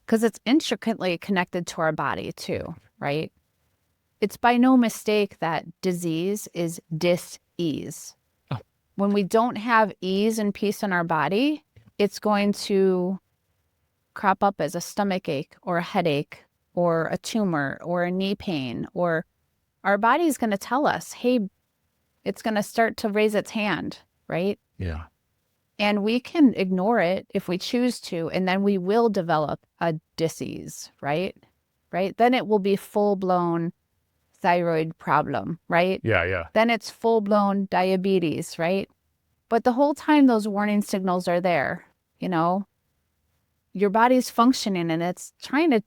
because it's intricately connected to our body too, right? It's by no mistake that disease is dis-ease. Oh. When we don't have ease and peace in our body, it's going to crop up as a stomach ache or a headache or a tumor or a knee pain, or our body's going to tell us, hey, it's going to start to raise its hand, right? Yeah. And we can ignore it if we choose to, and then we will develop a dis-ease, right? right? Then it will be full-blown thyroid problem, right? Yeah, yeah. Then it's full-blown diabetes, right? But the whole time those warning signals are there, your body's functioning and it's trying to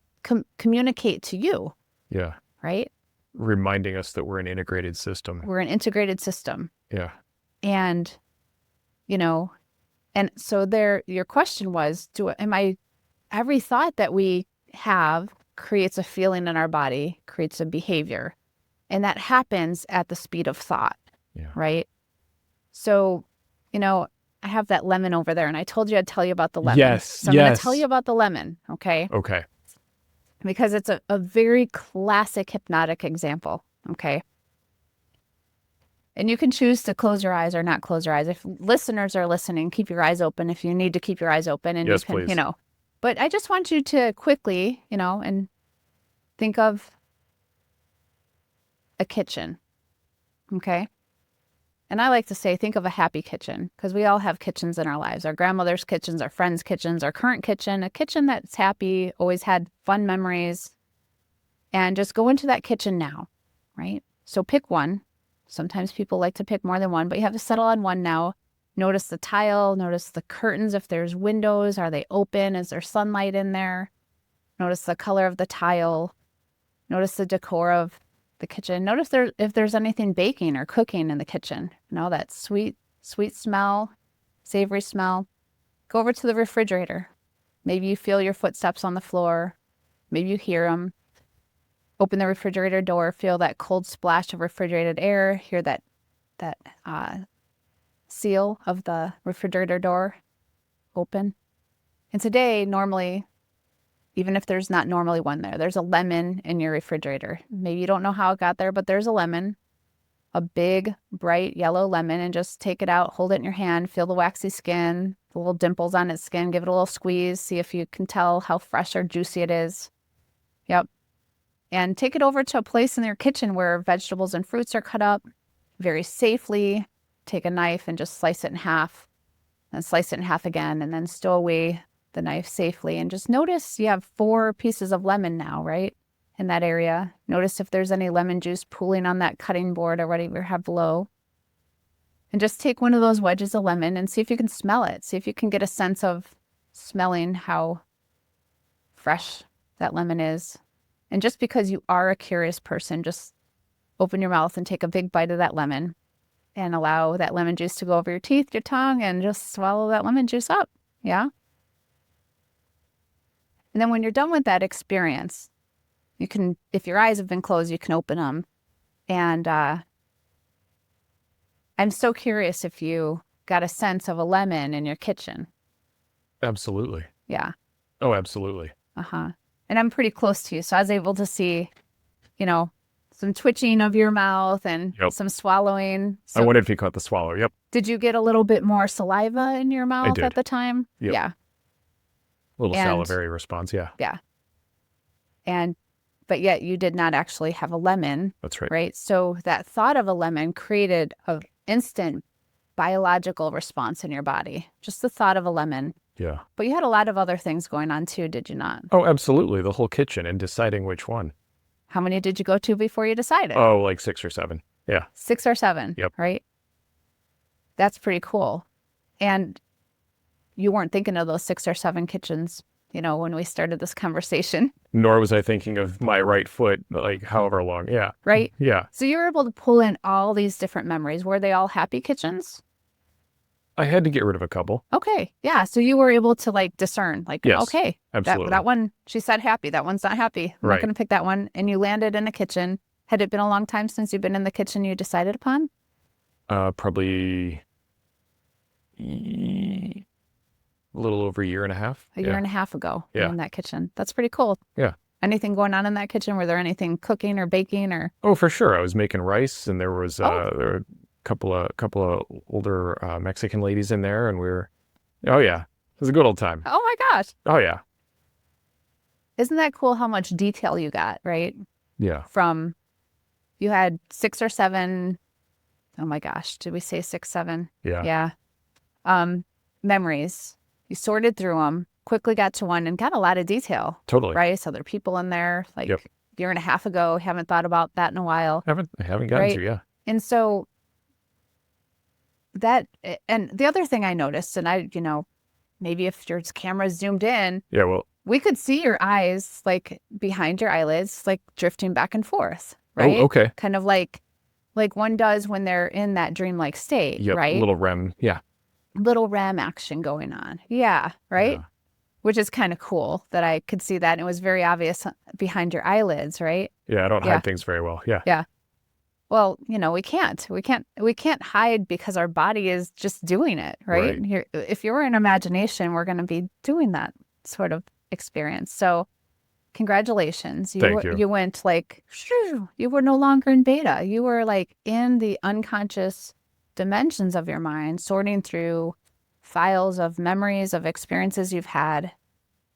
communicate to you, Yeah. right? Reminding us that we're an integrated system. We're an integrated system. Yeah. And, and so your question was, every thought that we have creates a feeling in our body, creates a behavior. And that happens at the speed of thought, right? So, I have that lemon over there, and I told you I'd tell you about the lemon. Yes, so I'm going to tell you about the lemon, okay? Okay. Because it's a very classic hypnotic example, okay? And you can choose to close your eyes or not close your eyes. If listeners are listening, keep your eyes open if you need to keep your eyes open. And yes, you can, please. But I just want you to quickly, and think of a kitchen, okay? And I like to say, think of a happy kitchen, because we all have kitchens in our lives. Our grandmother's kitchens, our friends' kitchens, our current kitchen, a kitchen that's happy, always had fun memories. And just go into that kitchen now, right? So pick one. Sometimes people like to pick more than one, but you have to settle on one now. Notice the tile, notice the curtains. If there's windows, are they open? Is there sunlight in there? Notice the color of the tile. Notice the decor of the kitchen. Notice if there's anything baking or cooking in the kitchen. That sweet smell, savory smell. Go over to the refrigerator. Maybe you feel your footsteps on the floor. Maybe you hear them. Open the refrigerator door, feel that cold splash of refrigerated air, hear that seal of the refrigerator door open. And today, normally, even if there's not normally one there's a lemon in your refrigerator. Maybe you don't know how it got there, but there's a lemon, a big, bright yellow lemon, and just take it out, hold it in your hand, feel the waxy skin, the little dimples on its skin, give it a little squeeze, see if you can tell how fresh or juicy it is. Yep. And take it over to a place in your kitchen where vegetables and fruits are cut up very safely. Take a knife and just slice it in half, and slice it in half again, and then stow away the knife safely. And just notice you have 4 pieces of lemon now, right, in that area. Notice if there's any lemon juice pooling on that cutting board or whatever you have below. And just take one of those wedges of lemon and see if you can smell it. See if you can get a sense of smelling how fresh that lemon is. And just because you are a curious person, just open your mouth and take a big bite of that lemon and allow that lemon juice to go over your teeth, your tongue, and just swallow that lemon juice up. Yeah? And then when you're done with that experience, you can, if your eyes have been closed, you can open them. And I'm so curious if you got a sense of a lemon in your kitchen. Absolutely. Yeah. Oh, absolutely. Uh-huh. And I'm pretty close to you, so I was able to see, some twitching of your mouth and some swallowing. So I wondered if you caught the swallow. Yep. did you get a little bit more saliva in your mouth did. at the time? Yep. Yeah. Little And- salivary response. Yeah. Yeah. But yet you did not actually have a lemon, That's right. right? So that thought of a lemon created an instant biological response in your body. Just the thought of a lemon. Yeah. But you had a lot of other things going on too, did you not? Oh, absolutely. The whole kitchen and deciding which one. How many did you go to before you decided? Oh, like 6 or 7. Yeah. 6 or 7. Yep. Right? That's pretty cool. And you weren't thinking of those 6 or 7 kitchens, when we started this conversation. Nor was I thinking of my right foot, like however long. Yeah. Right? Yeah. So you were able to pull in all these different memories. Were they all happy kitchens? I had to get rid of a couple. Okay. Yeah. So you were able to discern, Yes, okay, absolutely. that one, she said happy. That one's not happy. I'm Right. not going to pick that one. And you landed in a kitchen. Had it been a long time since you've been in the kitchen you decided upon? Probably a little over a year and a half. A year and a half ago. Yeah. In that kitchen. That's pretty cool. Yeah. Anything going on in that kitchen? Were there anything cooking or baking or? Oh, for sure. I was making rice, and there was Oh. there were a couple of older Mexican ladies in there, and we were. Oh yeah, it was a good old time. Oh my gosh. Oh yeah. Isn't that cool how much detail you got, right? Yeah. From, you had 6 or 7, oh my gosh, did we say 6, 7? Yeah. Yeah. Memories. You sorted through them. quickly got to one and got a lot of detail. Totally. Right? So there are people in there like Yep. a year and a half ago, haven't thought about that in a while. I haven't gotten Right. to, yeah. And so that, and the other thing I noticed, and maybe if your camera zoomed in, Yeah, well, we could see your eyes like behind your eyelids, like drifting back and forth, right? oh, okay. Kind of like one does when they're in that dreamlike state, Yep, right? little REM, yeah. Little REM action going on. Yeah, right? Yeah. Which is kind of cool that I could see that. And it was very obvious behind your eyelids, right? Yeah, I don't hide things very well. Yeah. Yeah. Well, we can't hide because our body is just doing it, right? Right. Here, if you were in imagination, we're going to be doing that sort of experience. So congratulations. Thank you. You went like, shoo, you were no longer in beta. You were like in the unconscious dimensions of your mind, sorting through files of memories of experiences you've had.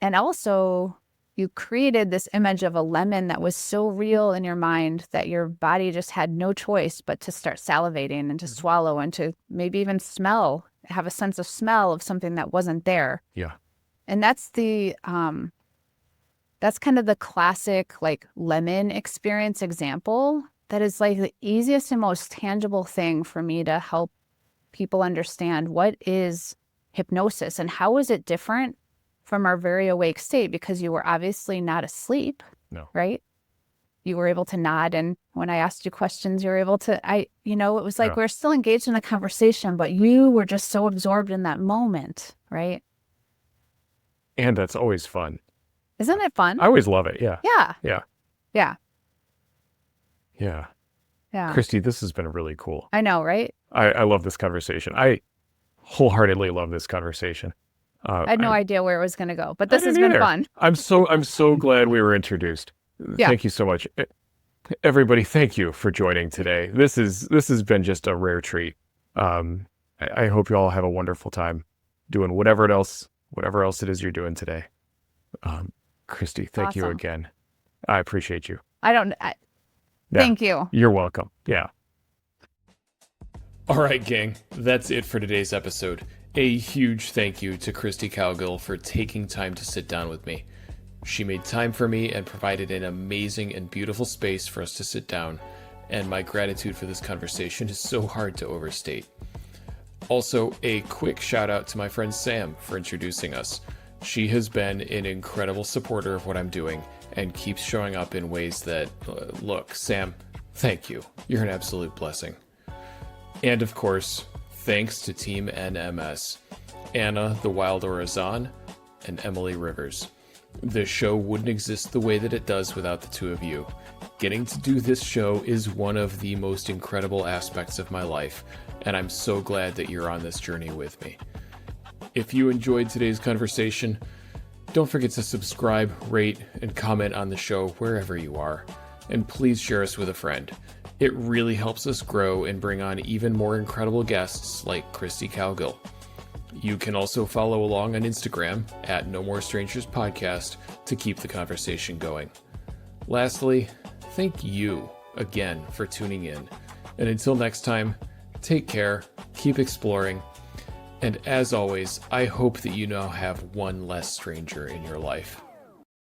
And also you created this image of a lemon that was so real in your mind that your body just had no choice but to start salivating and to swallow and to maybe even smell, have a sense of smell of something that wasn't there. Yeah. And that's that's kind of the classic like lemon experience example that is like the easiest and most tangible thing for me to help people understand what is hypnosis and how is it different from our very awake state, because you were obviously not asleep. No. Right? You were able to nod, and when I asked you questions, you were able to, it was like we're still engaged in a conversation, but you were just so absorbed in that moment, right? And that's always fun. Isn't it fun? I always love it. Yeah. Yeah. Yeah. Yeah. Yeah. Yeah. Christy, this has been really cool. I know, right? I love this conversation. I wholeheartedly love this conversation. I had no idea where it was going to go, but this has been fun. I'm so glad we were introduced. Yeah. Thank you so much. Everybody, thank you for joining today. This has been just a rare treat. I hope you all have a wonderful time doing whatever else it is you're doing today. Christy, thank you Awesome. again. I appreciate you. Thank you. You're welcome. Yeah. All right, gang. That's it for today's episode. A huge thank you to Christy Cowgill for taking time to sit down with me. She made time for me and provided an amazing and beautiful space for us to sit down, and my gratitude for this conversation is so hard to overstate. Also, a quick shout out to my friend Sam for introducing us. She has been an incredible supporter of what I'm doing and keeps showing up in ways that, look, Sam, thank you. You're an absolute blessing. And of course, thanks to Team NMS, Anna the Wild Orazan, and Emily Rivers. The show wouldn't exist the way that it does without the two of you. Getting to do this show is one of the most incredible aspects of my life, and I'm so glad that you're on this journey with me. If you enjoyed today's conversation, don't forget to subscribe, rate, and comment on the show wherever you are. And please share us with a friend. It really helps us grow and bring on even more incredible guests like Christy Cowgill. You can also follow along on Instagram at No More Strangers Podcast to keep the conversation going. Lastly, thank you again for tuning in. And until next time, take care, keep exploring, and as always, I hope that you now have one less stranger in your life.